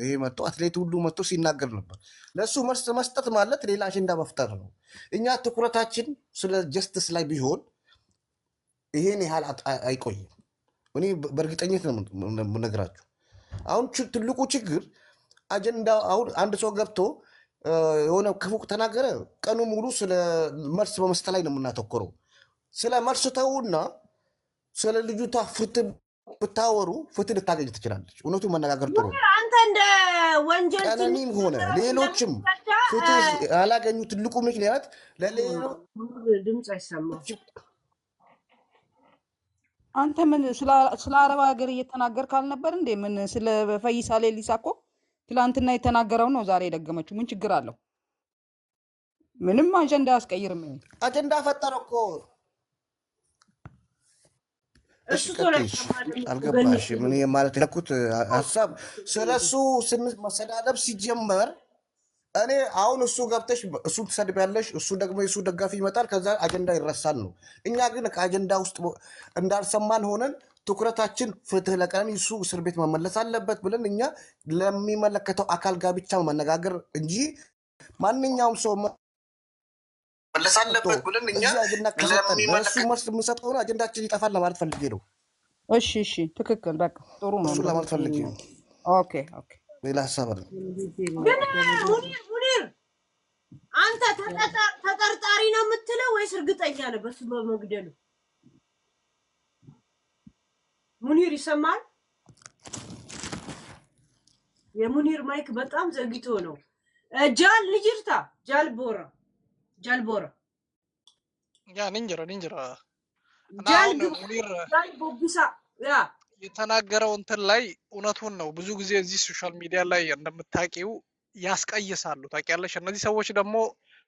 ይሄ መጥቶ አትሌት ሁሉ መጥቶ ሲናገር ነበር። ለእሱ መልስ መስጠት ማለት ሌላ አጀንዳ መፍጠር ነው። እኛ ትኩረታችን ስለ ጀስትስ ላይ ቢሆን ይሄን ያህል አይቆይም። እኔ በእርግጠኝነት ነው የምነግራችሁ። አሁን ትልቁ ችግር አጀንዳ አሁን አንድ ሰው ገብቶ የሆነ ክፉ ተናገረ፣ ቀኑ ሙሉ ስለ መልስ በመስጠት ላይ ነው የምናተኮረው። ስለ መልስ ተውና ስለ ልጅቷ ፍትህ ብታወሩ ፍትህ ልታገኝ ትችላለች። እውነቱን መነጋገር ጥሩ ነው። አንተ እንደ ወንጀል ቀነኒም ሆነ ሌሎችም ፍትህ ያላገኙ ትልቁ ምክንያት ድምፅ አይሰማም። አንተ ምን ስለ አረብ ሀገር እየተናገርክ አልነበር እንዴ? ምን ስለ ፈይሳ ሌሊሳ እኮ ትላንትና የተናገረው ነው ዛሬ የደገመችው። ምን ችግር አለው? ምንም አጀንዳ አያስቀይርም። አጀንዳ ፈጠረ እኮ። እሺ አልገባሽም? ምን ማለት ያልኩት ሀሳብ ስለሱ መሰዳደብ ሲጀመር እኔ አሁን እሱ ገብተሽ እሱ ትሰድቢያለሽ፣ እሱ ደግሞ የሱ ደጋፊ ይመጣል፣ ከዛ አጀንዳ ይረሳል ነው። እኛ ግን ከአጀንዳ ውስጥ እንዳልሰማን ሆነን ትኩረታችን ፍትህ ለቀነኒ እሱ እስር ቤት መመለስ አለበት ብለን እኛ ለሚመለከተው አካል ጋር ብቻ መነጋገር እንጂ ማንኛውም ሰው መመለስ አለበት ብለን እኛ ለሱ መልስ የምንሰጥ ሆነ አጀንዳችን ይጠፋል ለማለት ፈልጌ ነው። እሺ እሺ፣ ትክክል። በቃ ጥሩ ነው። እሱ ለማለት ፈልጌ ነው። ኦኬ ኦኬ፣ ሌላ ሀሳብ አለ። ግን ሙኒር አንተ ተጠርጣሪ ነው የምትለው ወይስ እርግጠኛ ነህ በሱ በመግደሉ? ሙኒር ይሰማል? የሙኒር ማይክ በጣም ዘግይቶ ነው። ጃል ልጅርታ ጃልቦራ ያ ንንጀራ ጃል ሙኒር ቦቢሳ ያ የተናገረው እንትን ላይ እውነቱን ነው። ብዙ ጊዜ እዚህ ሶሻል ሚዲያ ላይ እንደምታውቂው ያስቀይሳሉ። ታውቂያለሽ። እነዚህ ሰዎች ደግሞ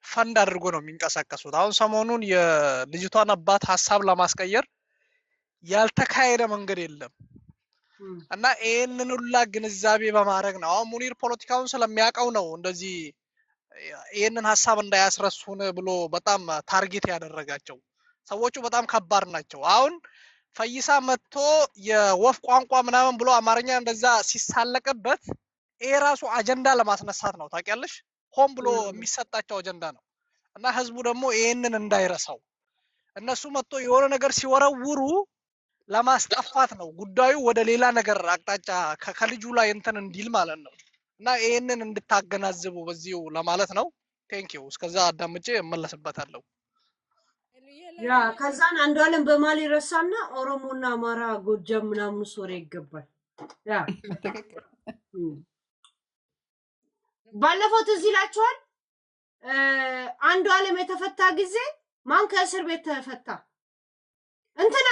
ፈንድ አድርጎ ነው የሚንቀሳቀሱት። አሁን ሰሞኑን የልጅቷን አባት ሀሳብ ለማስቀየር ያልተካሄደ መንገድ የለም እና ይሄንን ሁላ ግንዛቤ በማድረግ ነው። አሁን ሙኒር ፖለቲካውን ስለሚያውቀው ነው እንደዚህ ይሄንን ሀሳብ እንዳያስረሱን ብሎ በጣም ታርጌት ያደረጋቸው። ሰዎቹ በጣም ከባድ ናቸው። አሁን ፈይሳ መጥቶ የወፍ ቋንቋ ምናምን ብሎ አማርኛ እንደዛ ሲሳለቅበት ይሄ ራሱ አጀንዳ ለማስነሳት ነው። ታውቂያለሽ፣ ሆን ብሎ የሚሰጣቸው አጀንዳ ነው እና ህዝቡ ደግሞ ይሄንን እንዳይረሳው እነሱ መጥቶ የሆነ ነገር ሲወረውሩ ለማስጠፋት ነው ጉዳዩ ወደ ሌላ ነገር አቅጣጫ ከልጁ ላይ እንትን እንዲል ማለት ነው እና ይሄንን እንድታገናዝቡ በዚሁ ለማለት ነው። ቴንኪው። እስከዛ አዳምጬ እመለስበታለሁ። ያ ከዛን አንዱ ዓለም በማል ይረሳና ኦሮሞና አማራ ጎጃም ምናምን ሶሬ ይገባል። ያ ባለፈው ትዝ ይላችኋል አንዱ ዓለም የተፈታ ጊዜ ማን ከእስር ቤት ተፈታ? እንትና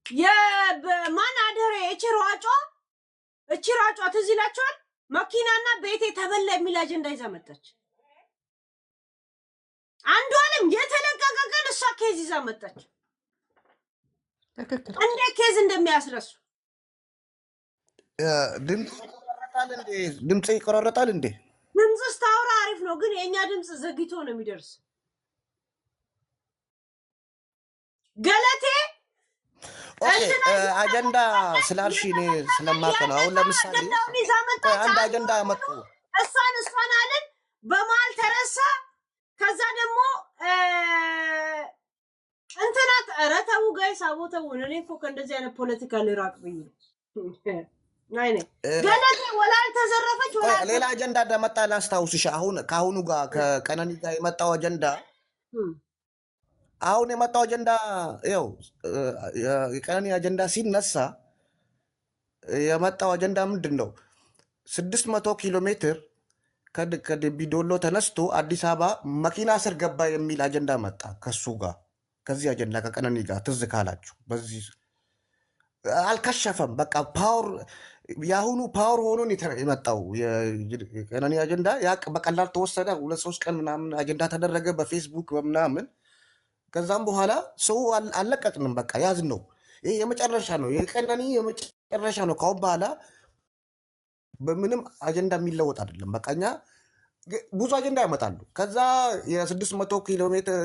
የማን አደረ እቺሯጯ ትዝ ይላችኋል? መኪናና ቤቴ ተበላ የሚል አጀንዳ ይዛ መጣች። አንዱ ዓለም የተለቀቀ ቀን እሷ ኬዝ ይዛ መጣች። እንደ ኬዝ እንደሚያስረሱ ድምፅ ይቆራረጣል እንዴ? ድምፅ ስታወራ አሪፍ ነው፣ ግን የእኛ ድምፅ ዘግይቶ ነው የሚደርስ። ገለቴ ኦኬ እንትና አጀንዳ ስላልሽ እኔ ስለማውቅ ነው። አሁን ለምሳሌ አጀንዳውን ይዛ ቆይ መጣች። አንድ አንዱ አጀንዳ መጡ። እሷን አለን በመሀል ተረሳ። ከዛ ደግሞ እንትናት ኧረ ተው ጋይስ አቦ ተውን። እኔ እኮ ከእንደዚህ አይነት ፖለቲካ ልራቅ ብዬ ናይ ነኝ። ገለቴ ወላ አልተዘረፈች ወላ ሌላ አጀንዳ እንደመጣ ላስታውስሽ። አሁን ከአሁኑ ጋር ከቀነኒ ጋር የመጣው አጀንዳ አሁን የመጣው አጀንዳ ያው የቀነኒ አጀንዳ ሲነሳ የመጣው አጀንዳ ምንድን ነው? 600 ኪሎ ሜትር ከደምቢዶሎ ተነስቶ አዲስ አበባ መኪና ስር ገባ የሚል አጀንዳ መጣ ከሱ ጋር ከዚህ አጀንዳ ከቀነኒ ጋር ትዝ ካላችሁ በዚህ አልከሸፈም። በቃ ፓወር የአሁኑ ፓወር ሆኖ የመጣው የቀነኒ አጀንዳ ያ በቀላል ተወሰደ። 2-3 ቀን ምናምን አጀንዳ ተደረገ በፌስቡክ በምናምን። ከዛም በኋላ ሰው አልለቀቅንም። በቃ ያዝ ነው ይሄ የመጨረሻ ነው፣ የቀነኒ የመጨረሻ ነው። ካሁን በኋላ በምንም አጀንዳ የሚለወጥ አይደለም። በቃ እኛ ብዙ አጀንዳ ያመጣሉ። ከዛ የ600 ኪሎ ሜትር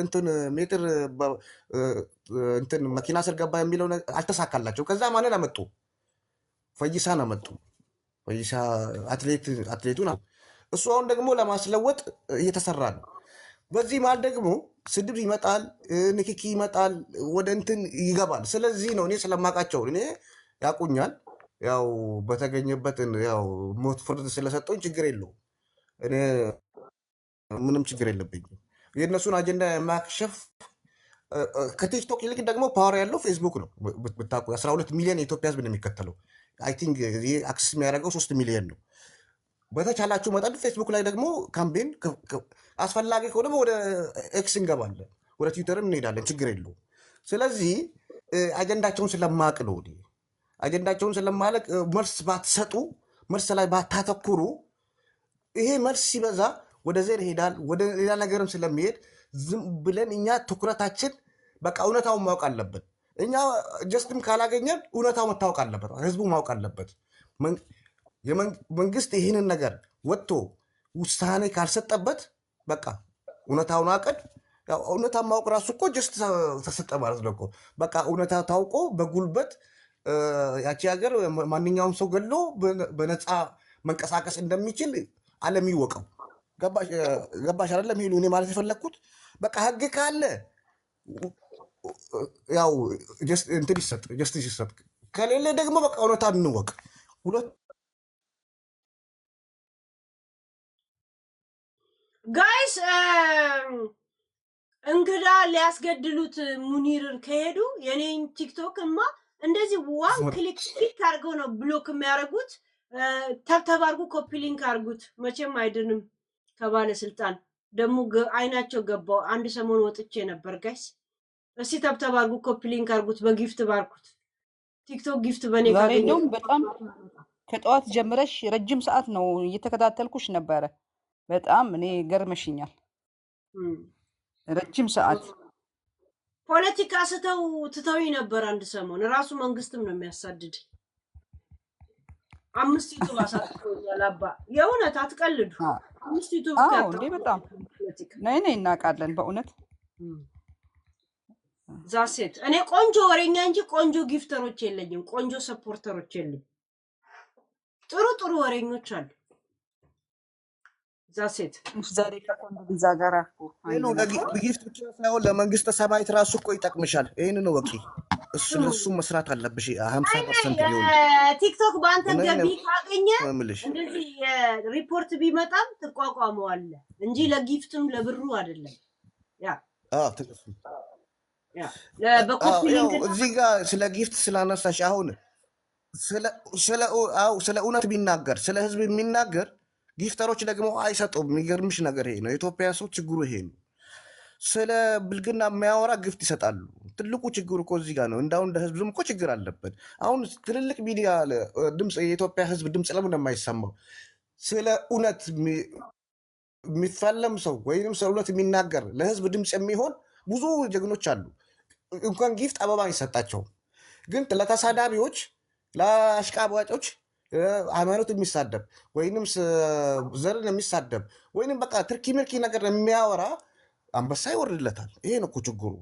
እንትን መኪና ስር ገባ የሚለው አልተሳካላቸው። ከዛ ማንን አመጡ? ፈይሳን አመጡ። ፈይሳ አትሌቱን እሱ አሁን ደግሞ ለማስለወጥ እየተሰራ ነው። በዚህ መሀል ደግሞ ስድብ ይመጣል፣ ንክኪ ይመጣል፣ ወደ እንትን ይገባል። ስለዚህ ነው እኔ ስለማውቃቸው እኔ ያቁኛል። ያው በተገኘበትን ያው ሞት ፍርድ ስለሰጠኝ ችግር የለውም። እኔ ምንም ችግር የለብኝም። የእነሱን አጀንዳ የማክሸፍ ከቲክቶክ ይልቅ ደግሞ ፓወር ያለው ፌስቡክ ነው። ብታውቁ 12 ሚሊዮን የኢትዮጵያ ህዝብ ነው የሚከተለው። አይ ቲንክ ይህ አክሰስ የሚያደርገው 3 ሚሊዮን ነው። በተቻላችሁ መጠን ፌስቡክ ላይ ደግሞ ካምፔን አስፈላጊ ከሆነ ወደ ኤክስ እንገባለን፣ ወደ ትዊተርም እንሄዳለን። ችግር የለውም። ስለዚህ አጀንዳቸውን ስለማቅ ነው አጀንዳቸውን ስለማለቅ መልስ ባትሰጡ፣ መልስ ላይ ባታተኩሩ፣ ይሄ መልስ ሲበዛ ወደ ዘር ይሄዳል፣ ወደ ሌላ ነገርም ስለሚሄድ ዝም ብለን እኛ ትኩረታችን በቃ እውነታውን ማወቅ አለብን። እኛ ጀስትም ካላገኘን እውነታው መታወቅ አለበት፣ ህዝቡ ማወቅ አለበት። መንግስት ይህንን ነገር ወጥቶ ውሳኔ ካልሰጠበት በቃ እውነታውን አቀድ እውነታ ማወቅ ራሱ እኮ ጀስት ተሰጠ ማለት ነው እኮ። በቃ እውነታ ታውቆ በጉልበት ያቺ ሀገር ማንኛውም ሰው ገሎ በነፃ መንቀሳቀስ እንደሚችል ዓለም ይወቀው። ገባሽ አይደለም? ይሄ እኔ ማለት የፈለግኩት በቃ ህግ ካለ ያው እንትን ይሰጥ፣ ጀስቲስ ይሰጥ። ከሌለ ደግሞ በቃ እውነታ እንወቅ። ጋይስ እንግዳ ሊያስገድሉት ሙኒርን ከሄዱ የኔን ቲክቶክማ እንደዚህ ዋን ክሊክ አድርገው ነው ብሎክ የሚያደርጉት። ተብተብ አድርጉ፣ ኮፒ ሊንክ አድርጉት። መቼም አይድንም ከባለስልጣን። ደግሞ አይናቸው ገባው። አንድ ሰሞን ወጥቼ ነበር ጋይስ። እስቲ ተብተብ አድርጉ፣ ኮፒ ሊንክ አድርጉት፣ በጊፍት ባርኩት። ቲክቶክ ጊፍት በኔ ዛሬ እንደውም በጣም ከጠዋት ጀምረሽ ረጅም ሰዓት ነው እየተከታተልኩሽ ነበረ። በጣም እኔ ገርመሽኛል። ረጅም ሰዓት ፖለቲካ ትተውኝ ነበር አንድ ሰሞን። ራሱ መንግስትም ነው የሚያሳድድ። 5 ዩቱብ አሳጥቶኛል። አባ የእውነት አትቀልዱ። 5 ዩቱብ እንዴ በጣም ነይ እናውቃለን በእውነት ዛሴት። እኔ ቆንጆ ወሬኛ እንጂ ቆንጆ ጊፍተሮች የለኝም፣ ቆንጆ ሰፖርተሮች የለኝም። ጥሩ ወሬኞች አሉ። ዛሴት ዛሬ ከቆንጆ ቢዛ ጋር ጊፍት ብቻ ሳይሆን ለመንግስተ ሰማያት ራሱ እኮ ይጠቅምሻል። ይህንን ወቂ እሱ መስራት አለብሽ። 50% ሊሆን ቲክቶክ በአንተ ገቢ ካገኘ እንደዚህ ሪፖርት ቢመጣም ትቋቋመዋለህ እንጂ ለጊፍትም ለብሩ አይደለም። እዚህ ጋር ስለ ጊፍት ስላነሳሽ አሁን ስለ እውነት ቢናገር ስለ ህዝብ የሚናገር ጊፍተሮች ደግሞ አይሰጡም። የሚገርምሽ ነገር ይሄ ነው። የኢትዮጵያ ሰው ችግሩ ይሄ ነው። ስለ ብልግና የሚያወራ ግፍት ይሰጣሉ። ትልቁ ችግሩ እኮ እዚህ ጋር ነው። እንዳሁን እንደ ህዝብም እኮ ችግር አለበት። አሁን ትልልቅ ሚዲያ ድምፅ የኢትዮጵያ ህዝብ ድምፅ ለምን የማይሰማው? ስለ እውነት የሚፋለም ሰው ወይም ስለ እውነት የሚናገር ለህዝብ ድምፅ የሚሆን ብዙ ጀግኖች አሉ። እንኳን ጊፍት አበባ አይሰጣቸውም። ግን ለተሳዳቢዎች፣ ለአሽቃባጮች ሃይማኖት የሚሳደብ ወይንም ዘርን የሚሳደብ ወይንም በቃ ትርኪ ምርኪ ነገር የሚያወራ አንበሳ ይወርድለታል። ይሄ ነው እኮ ችግሩ።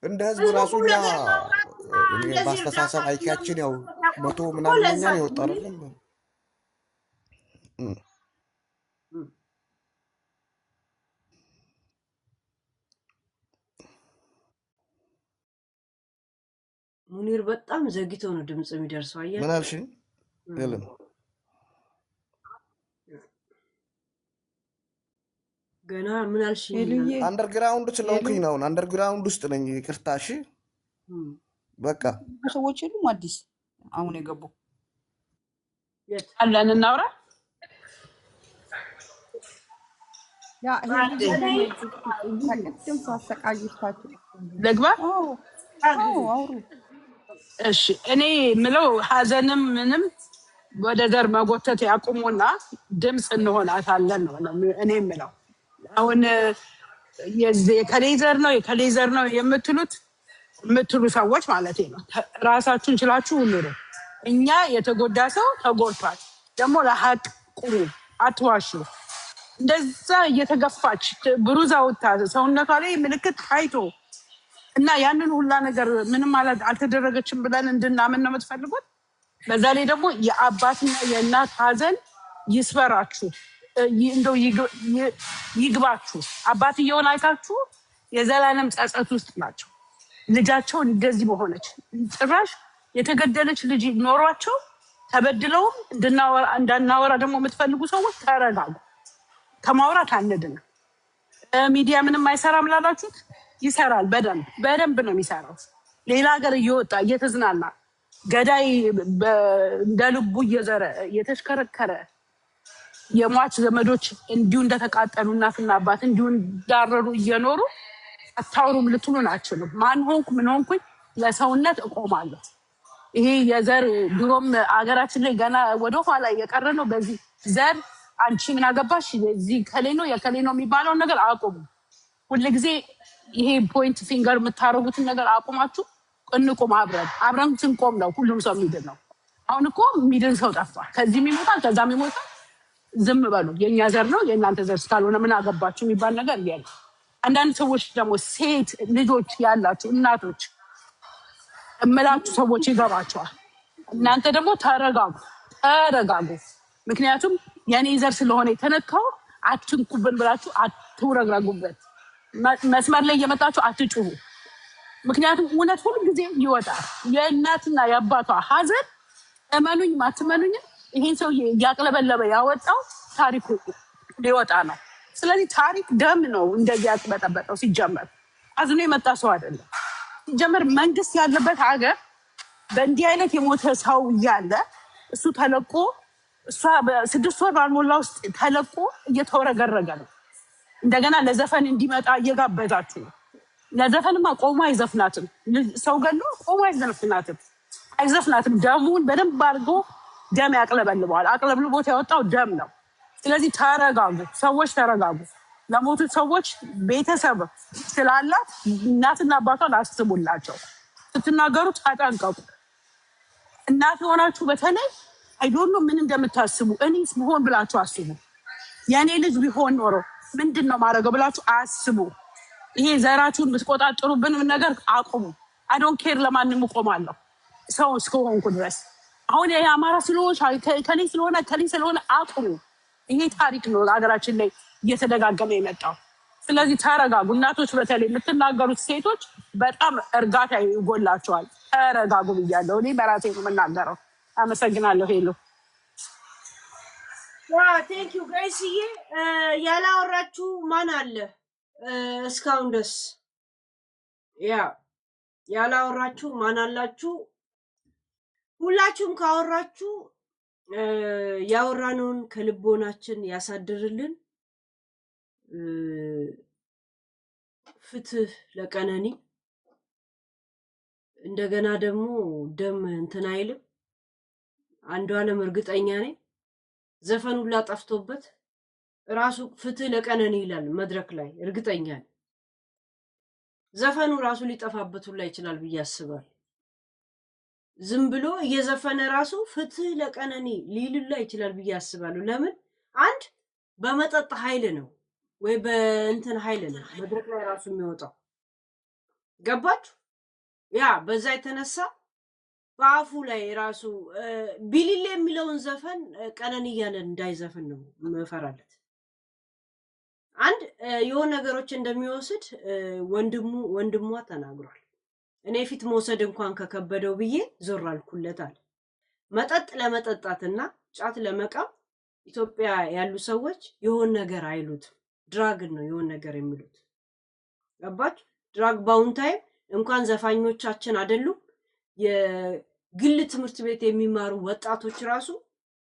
እንደ ህዝብ ህዝቡ ራሱ ቁም እኛ ነገር ማውራት እንደዚህ በአስተሳሰብ እርዳታ አይኪያችን ያው መቶ እኮ ምናምን ለዛ ነው የወጣ ነው አይደለም። ሙኒር በጣም ዘግይቶ ነው ድምጽ የሚደርሰው ምን አያችሁ አልሽኝ? የለም ገና ምን አልሽኝ ሄሉዬ አንደርግራውንድ ሄሉ ስለሆንኩኝ ነው። አንደርግራውንድ ውስጥ ነኝ። ይቅርታ እሺ። በቃ ሰዎች የሉም አዲስ አሁን የገቡ የት አለን እናውራ። ያ አንዴ ሄሉዬ ከቅድም ሳሰቃይታችሁ ልግባ። አዎ አዎ አውሩ እሺ እኔ ምለው ሀዘንም ምንም ወደ ዘር መጎተት ያቁሙና ድምፅ እንሆናታለን ነው እኔ ምለው። አሁን የከሌዘር ነው የከሌዘር ነው የምትሉ ሰዎች ማለት ነው ራሳችሁን ችላችሁ ኑሩ። እኛ የተጎዳ ሰው ተጎድቷል። ደግሞ ለሀቅ ቁሙ፣ አትዋሹ። እንደዛ እየተገፋች ብሩዝ አውጥታ ሰውነቷ ላይ ምልክት ታይቶ እና ያንን ሁላ ነገር ምንም ማለት አልተደረገችም ብለን እንድናምን ነው የምትፈልጉት። በዛ ላይ ደግሞ የአባትና የእናት ሀዘን ይስበራችሁ፣ እንደው ይግባችሁ። አባትየውን አይታችሁ የዘላለም ጸጸት ውስጥ ናቸው። ልጃቸውን እንደዚህ በሆነች ጭራሽ የተገደለች ልጅ ኖሯቸው ተበድለውም እንዳናወራ ደግሞ የምትፈልጉ ሰዎች ተረጋጉ። ከማውራት አንድን ሚዲያ ምንም አይሰራም ላላችሁት ይሰራል። በደንብ ነው የሚሰራው። ሌላ ሀገር እየወጣ እየተዝናና ገዳይ እንደ ልቡ እየዘረ እየተሽከረከረ የሟች ዘመዶች እንዲሁ እንደተቃጠሉ እናትና አባት እንዲሁ እንዳረሩ እየኖሩ አታውሩም ልትሉን አትችሉም። ማን ሆንኩ ምን ሆንኩኝ ለሰውነት እቆማለሁ። ይሄ የዘር ድሮም አገራችን ላይ ገና ወደኋላ እየቀረ ነው። በዚህ ዘር አንቺ ምን አገባሽ እዚህ ከሌ ነው የከሌ ነው የሚባለውን ነገር አቁሙ። ሁልጊዜ ይሄ ፖይንት ፊንገር የምታረጉትን ነገር አቁማችሁ እንቁም። አብረን ስንቆም ነው ሁሉም ሰው የሚድን ነው። አሁን እኮ የሚድን ሰው ጠፋ። ከዚህም ይሞታል ከዛም ይሞታል። ዝም በሉ። የእኛ ዘር ነው የእናንተ ዘር እስካልሆነ ምን አገባችሁ የሚባል ነገር የለም። አንዳንድ ሰዎች ደግሞ ሴት ልጆች ያላችሁ እናቶች እምላችሁ ሰዎች ይገባቸዋል። እናንተ ደግሞ ተረጋጉ። ምክንያቱም የኔ ዘር ስለሆነ የተነካው አትንኩብን ብላችሁ አትውረግረጉበት። መስመር ላይ እየመጣችሁ አትጩሁ። ምክንያቱም እውነት ሁሉ ጊዜ ይወጣል። የእናትና የአባቷ ሀዘን እመኑኝ ማትመኑኝም ይሄን ሰው እያቅለበለበ ያወጣው ታሪኩ ሊወጣ ነው። ስለዚህ ታሪክ ደም ነው እንደዚህ ያጥበጠበጠው። ሲጀመር አዝኖ የመጣ ሰው አይደለም። ሲጀመር መንግስት ያለበት ሀገር በእንዲህ አይነት የሞተ ሰው እያለ እሱ ተለቆ እሷ በ6 ወር ባልሞላ ውስጥ ተለቆ እየተወረገረገ ነው። እንደገና ለዘፈን እንዲመጣ እየጋበዛችሁ ነው። ለዘፈንማ ቆሞ አይዘፍናትም። ሰው ገሎ ቆሞ አይዘፍናትም። ደሙን በደንብ አድርጎ ደም ያቅለበልበዋል። አቅለብልቦት ያወጣው ደም ነው። ስለዚህ ተረጋጉ፣ ሰዎች ተረጋጉ። ለሞቱት ሰዎች ቤተሰብ ስላላት እናትና አባቷን አስቡላቸው። ስትናገሩ ተጠንቀቁ። እናት የሆናችሁ በተለይ አይዶሎ ምን እንደምታስቡ እኔስ ብሆን ብላችሁ አስቡ። የእኔ ልጅ ቢሆን ኖሮ ምንድን ነው ማድረገው ብላችሁ አስቡ። ይሄ ዘራችሁን የምትቆጣጠሩብን ነገር አቁሙ። አይዶን ኬር ለማንም እቆማለሁ ሰው እስከሆንኩ ድረስ። አሁን የአማራ ስለሆንሽ ከሌ ስለሆነ አቁሙ። ይሄ ታሪክ ነው ሀገራችን ላይ እየተደጋገመ የመጣው። ስለዚህ ተረጋጉ። እናቶች በተለይ የምትናገሩት ሴቶች በጣም እርጋታ ይጎላቸዋል። ተረጋጉ ብያለሁ። እኔ በራሴ ነው የምናገረው። አመሰግናለሁ። ሄሎ ቴንክ ዩ ጋይስዬ። ያላወራችሁ ማን አለ እስካሁን ድረስ? ያላወራችሁ ማን አላችሁ? ሁላችሁም ካወራችሁ ያወራነውን ከልቦናችን ያሳድርልን። ፍትህ ለቀነኒ። እንደገና ደግሞ ደም እንትን አይልም። አንዷለም እርግጠኛ ነኝ ዘፈን ሁላ ጠፍቶበት ራሱ ፍትህ ለቀነኒ ይላል መድረክ ላይ እርግጠኛ ነኝ። ዘፈኑ ራሱ ሊጠፋበት ሁላ ይችላል ብዬ አስባለሁ። ዝም ብሎ እየዘፈነ ራሱ ፍትህ ለቀነኒ ሊልላ ይችላል ብዬ አስባለሁ። ለምን? አንድ በመጠጥ ኃይል ነው ወይ በእንትን ኃይል ነው መድረክ ላይ ራሱ የሚወጣው። ገባችሁ? ያ በዛ የተነሳ በአፉ ላይ ራሱ ቢሊሌ የሚለውን ዘፈን ቀነኒ እያለ እንዳይዘፍን ነው መፈራለት። አንድ የሆነ ነገሮች እንደሚወስድ ወንድሟ ተናግሯል። እኔ ፊት መውሰድ እንኳን ከከበደው ብዬ ዞር አልኩለታል። መጠጥ ለመጠጣትና ጫት ለመቃም ኢትዮጵያ ያሉ ሰዎች የሆነ ነገር አይሉትም። ድራግን ነው የሆነ ነገር የሚሉት። ገባችሁ? ድራግ ባውን ታይም እንኳን ዘፋኞቻችን አይደሉም የግል ትምህርት ቤት የሚማሩ ወጣቶች ራሱ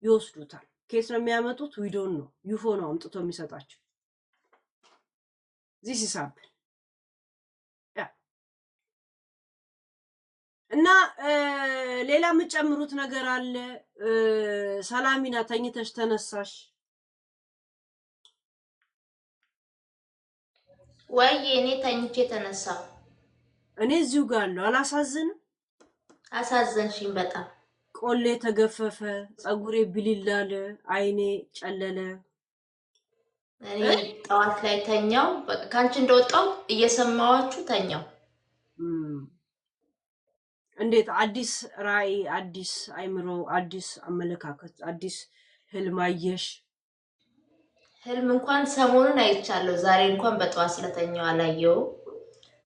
ይወስዱታል። ኬስ ነው የሚያመጡት? ዊዶን ነው ዩፎ ነው አምጥቶ የሚሰጣቸው። ዚስ ይሳብ እና ሌላ የምጨምሩት ነገር አለ? ሰላሚና ተኝተሽ ተነሳሽ ወይ? እኔ ተኝቼ ተነሳሁ። እኔ እዚሁ ጋር አለሁ። አላሳዝንም? አሳዘንሽኝ በጣም። ቆሌ ተገፈፈ፣ ፀጉሬ ብልላለ፣ አይኔ ጨለለ። እኔ ጠዋት ላይ ተኛው። በቃ ካንቺ እንደወጣው እየሰማዋችሁ ተኛው። እንዴት አዲስ ራዕይ፣ አዲስ አይምሮ፣ አዲስ አመለካከት፣ አዲስ ህልም አየሽ? ህልም እንኳን ሰሞኑን አይቻለሁ። ዛሬ እንኳን በጠዋት ስለተኛው አላየው።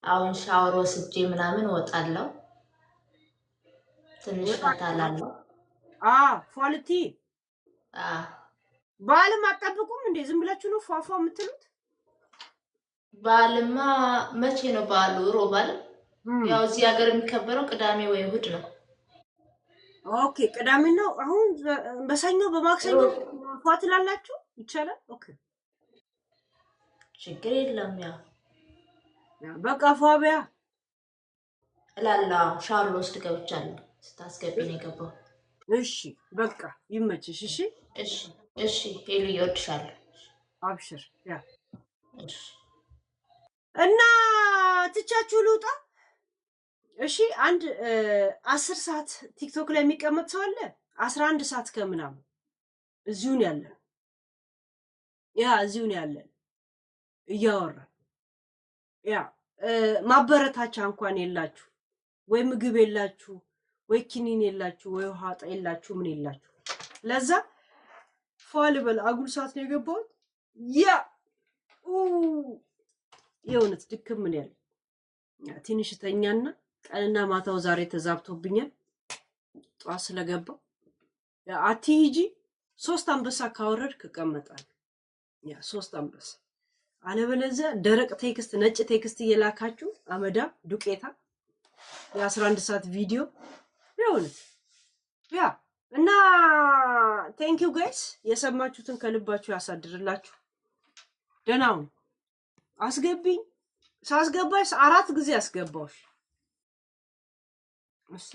አሁን ሻወር ወስጄ ምናምን እወጣለሁ። ትንሽ ፈታላለሁ። ፏልቲ በዓልም አጠብቁም እንዴ? ዝም ብላችሁ ነው ፏፏ የምትሉት? በዓልማ መቼ ነው በዓሉ? ሮብ አይደል? ያው እዚህ ሀገር የሚከበረው ቅዳሜ ወይ እሑድ ነው። ኦኬ ቅዳሜ ነው። አሁን በሰኞ በማክሰኞ ፏ ትላላችሁ? ይቻላል። ኦኬ ችግር የለም። ያው በቃ ፏቢያ እላለሁ። ሻወር ልወስድ ገብቻለሁ። ስታስገቢ ነው የገባው። እሺ በቃ ይመችሽ። እሺ እሺ እሺ። ሄሉ ይወድሻለሁ። አብሽር። ያ እሺ። እና ትቻችሁ ልውጣ። እሺ አንድ 10 ሰዓት ቲክቶክ ላይ የሚቀመጥ ሰው አለ። 11 ሰዓት ከምናምን እዚሁን ያለን እዚሁን ያለን እያወራን ማበረታቻ እንኳን የላችሁ ወይ ምግብ የላችሁ ወይ ኪኒን የላችሁ ወይ ውሃ የላችሁ ምን የላችሁ። ለዛ ፏልበል አጉል ሰዓት ነው የገባሁት። የእውነት ድክም ምን ያለ ትንሽ ተኛና ቀንና ማታው ዛሬ ተዛብቶብኛል። ጧት ስለገባው አትሂጂ 3 አንበሳ ካወረድክ እቀመጣለሁ። 3 አንበሳ አለበለዚያ ደረቅ ቴክስት ነጭ ቴክስት እየላካችሁ አመዳ ዱቄታ የ11 ሰዓት ቪዲዮ ይሁንት። እና ቴንክ ዩ ጋይስ የሰማችሁትን ከልባችሁ ያሳድርላችሁ። ደህና ሁኑ። አስገቢኝ። ሳስገባሽ 4 ጊዜ አስገባውሽ። እሺ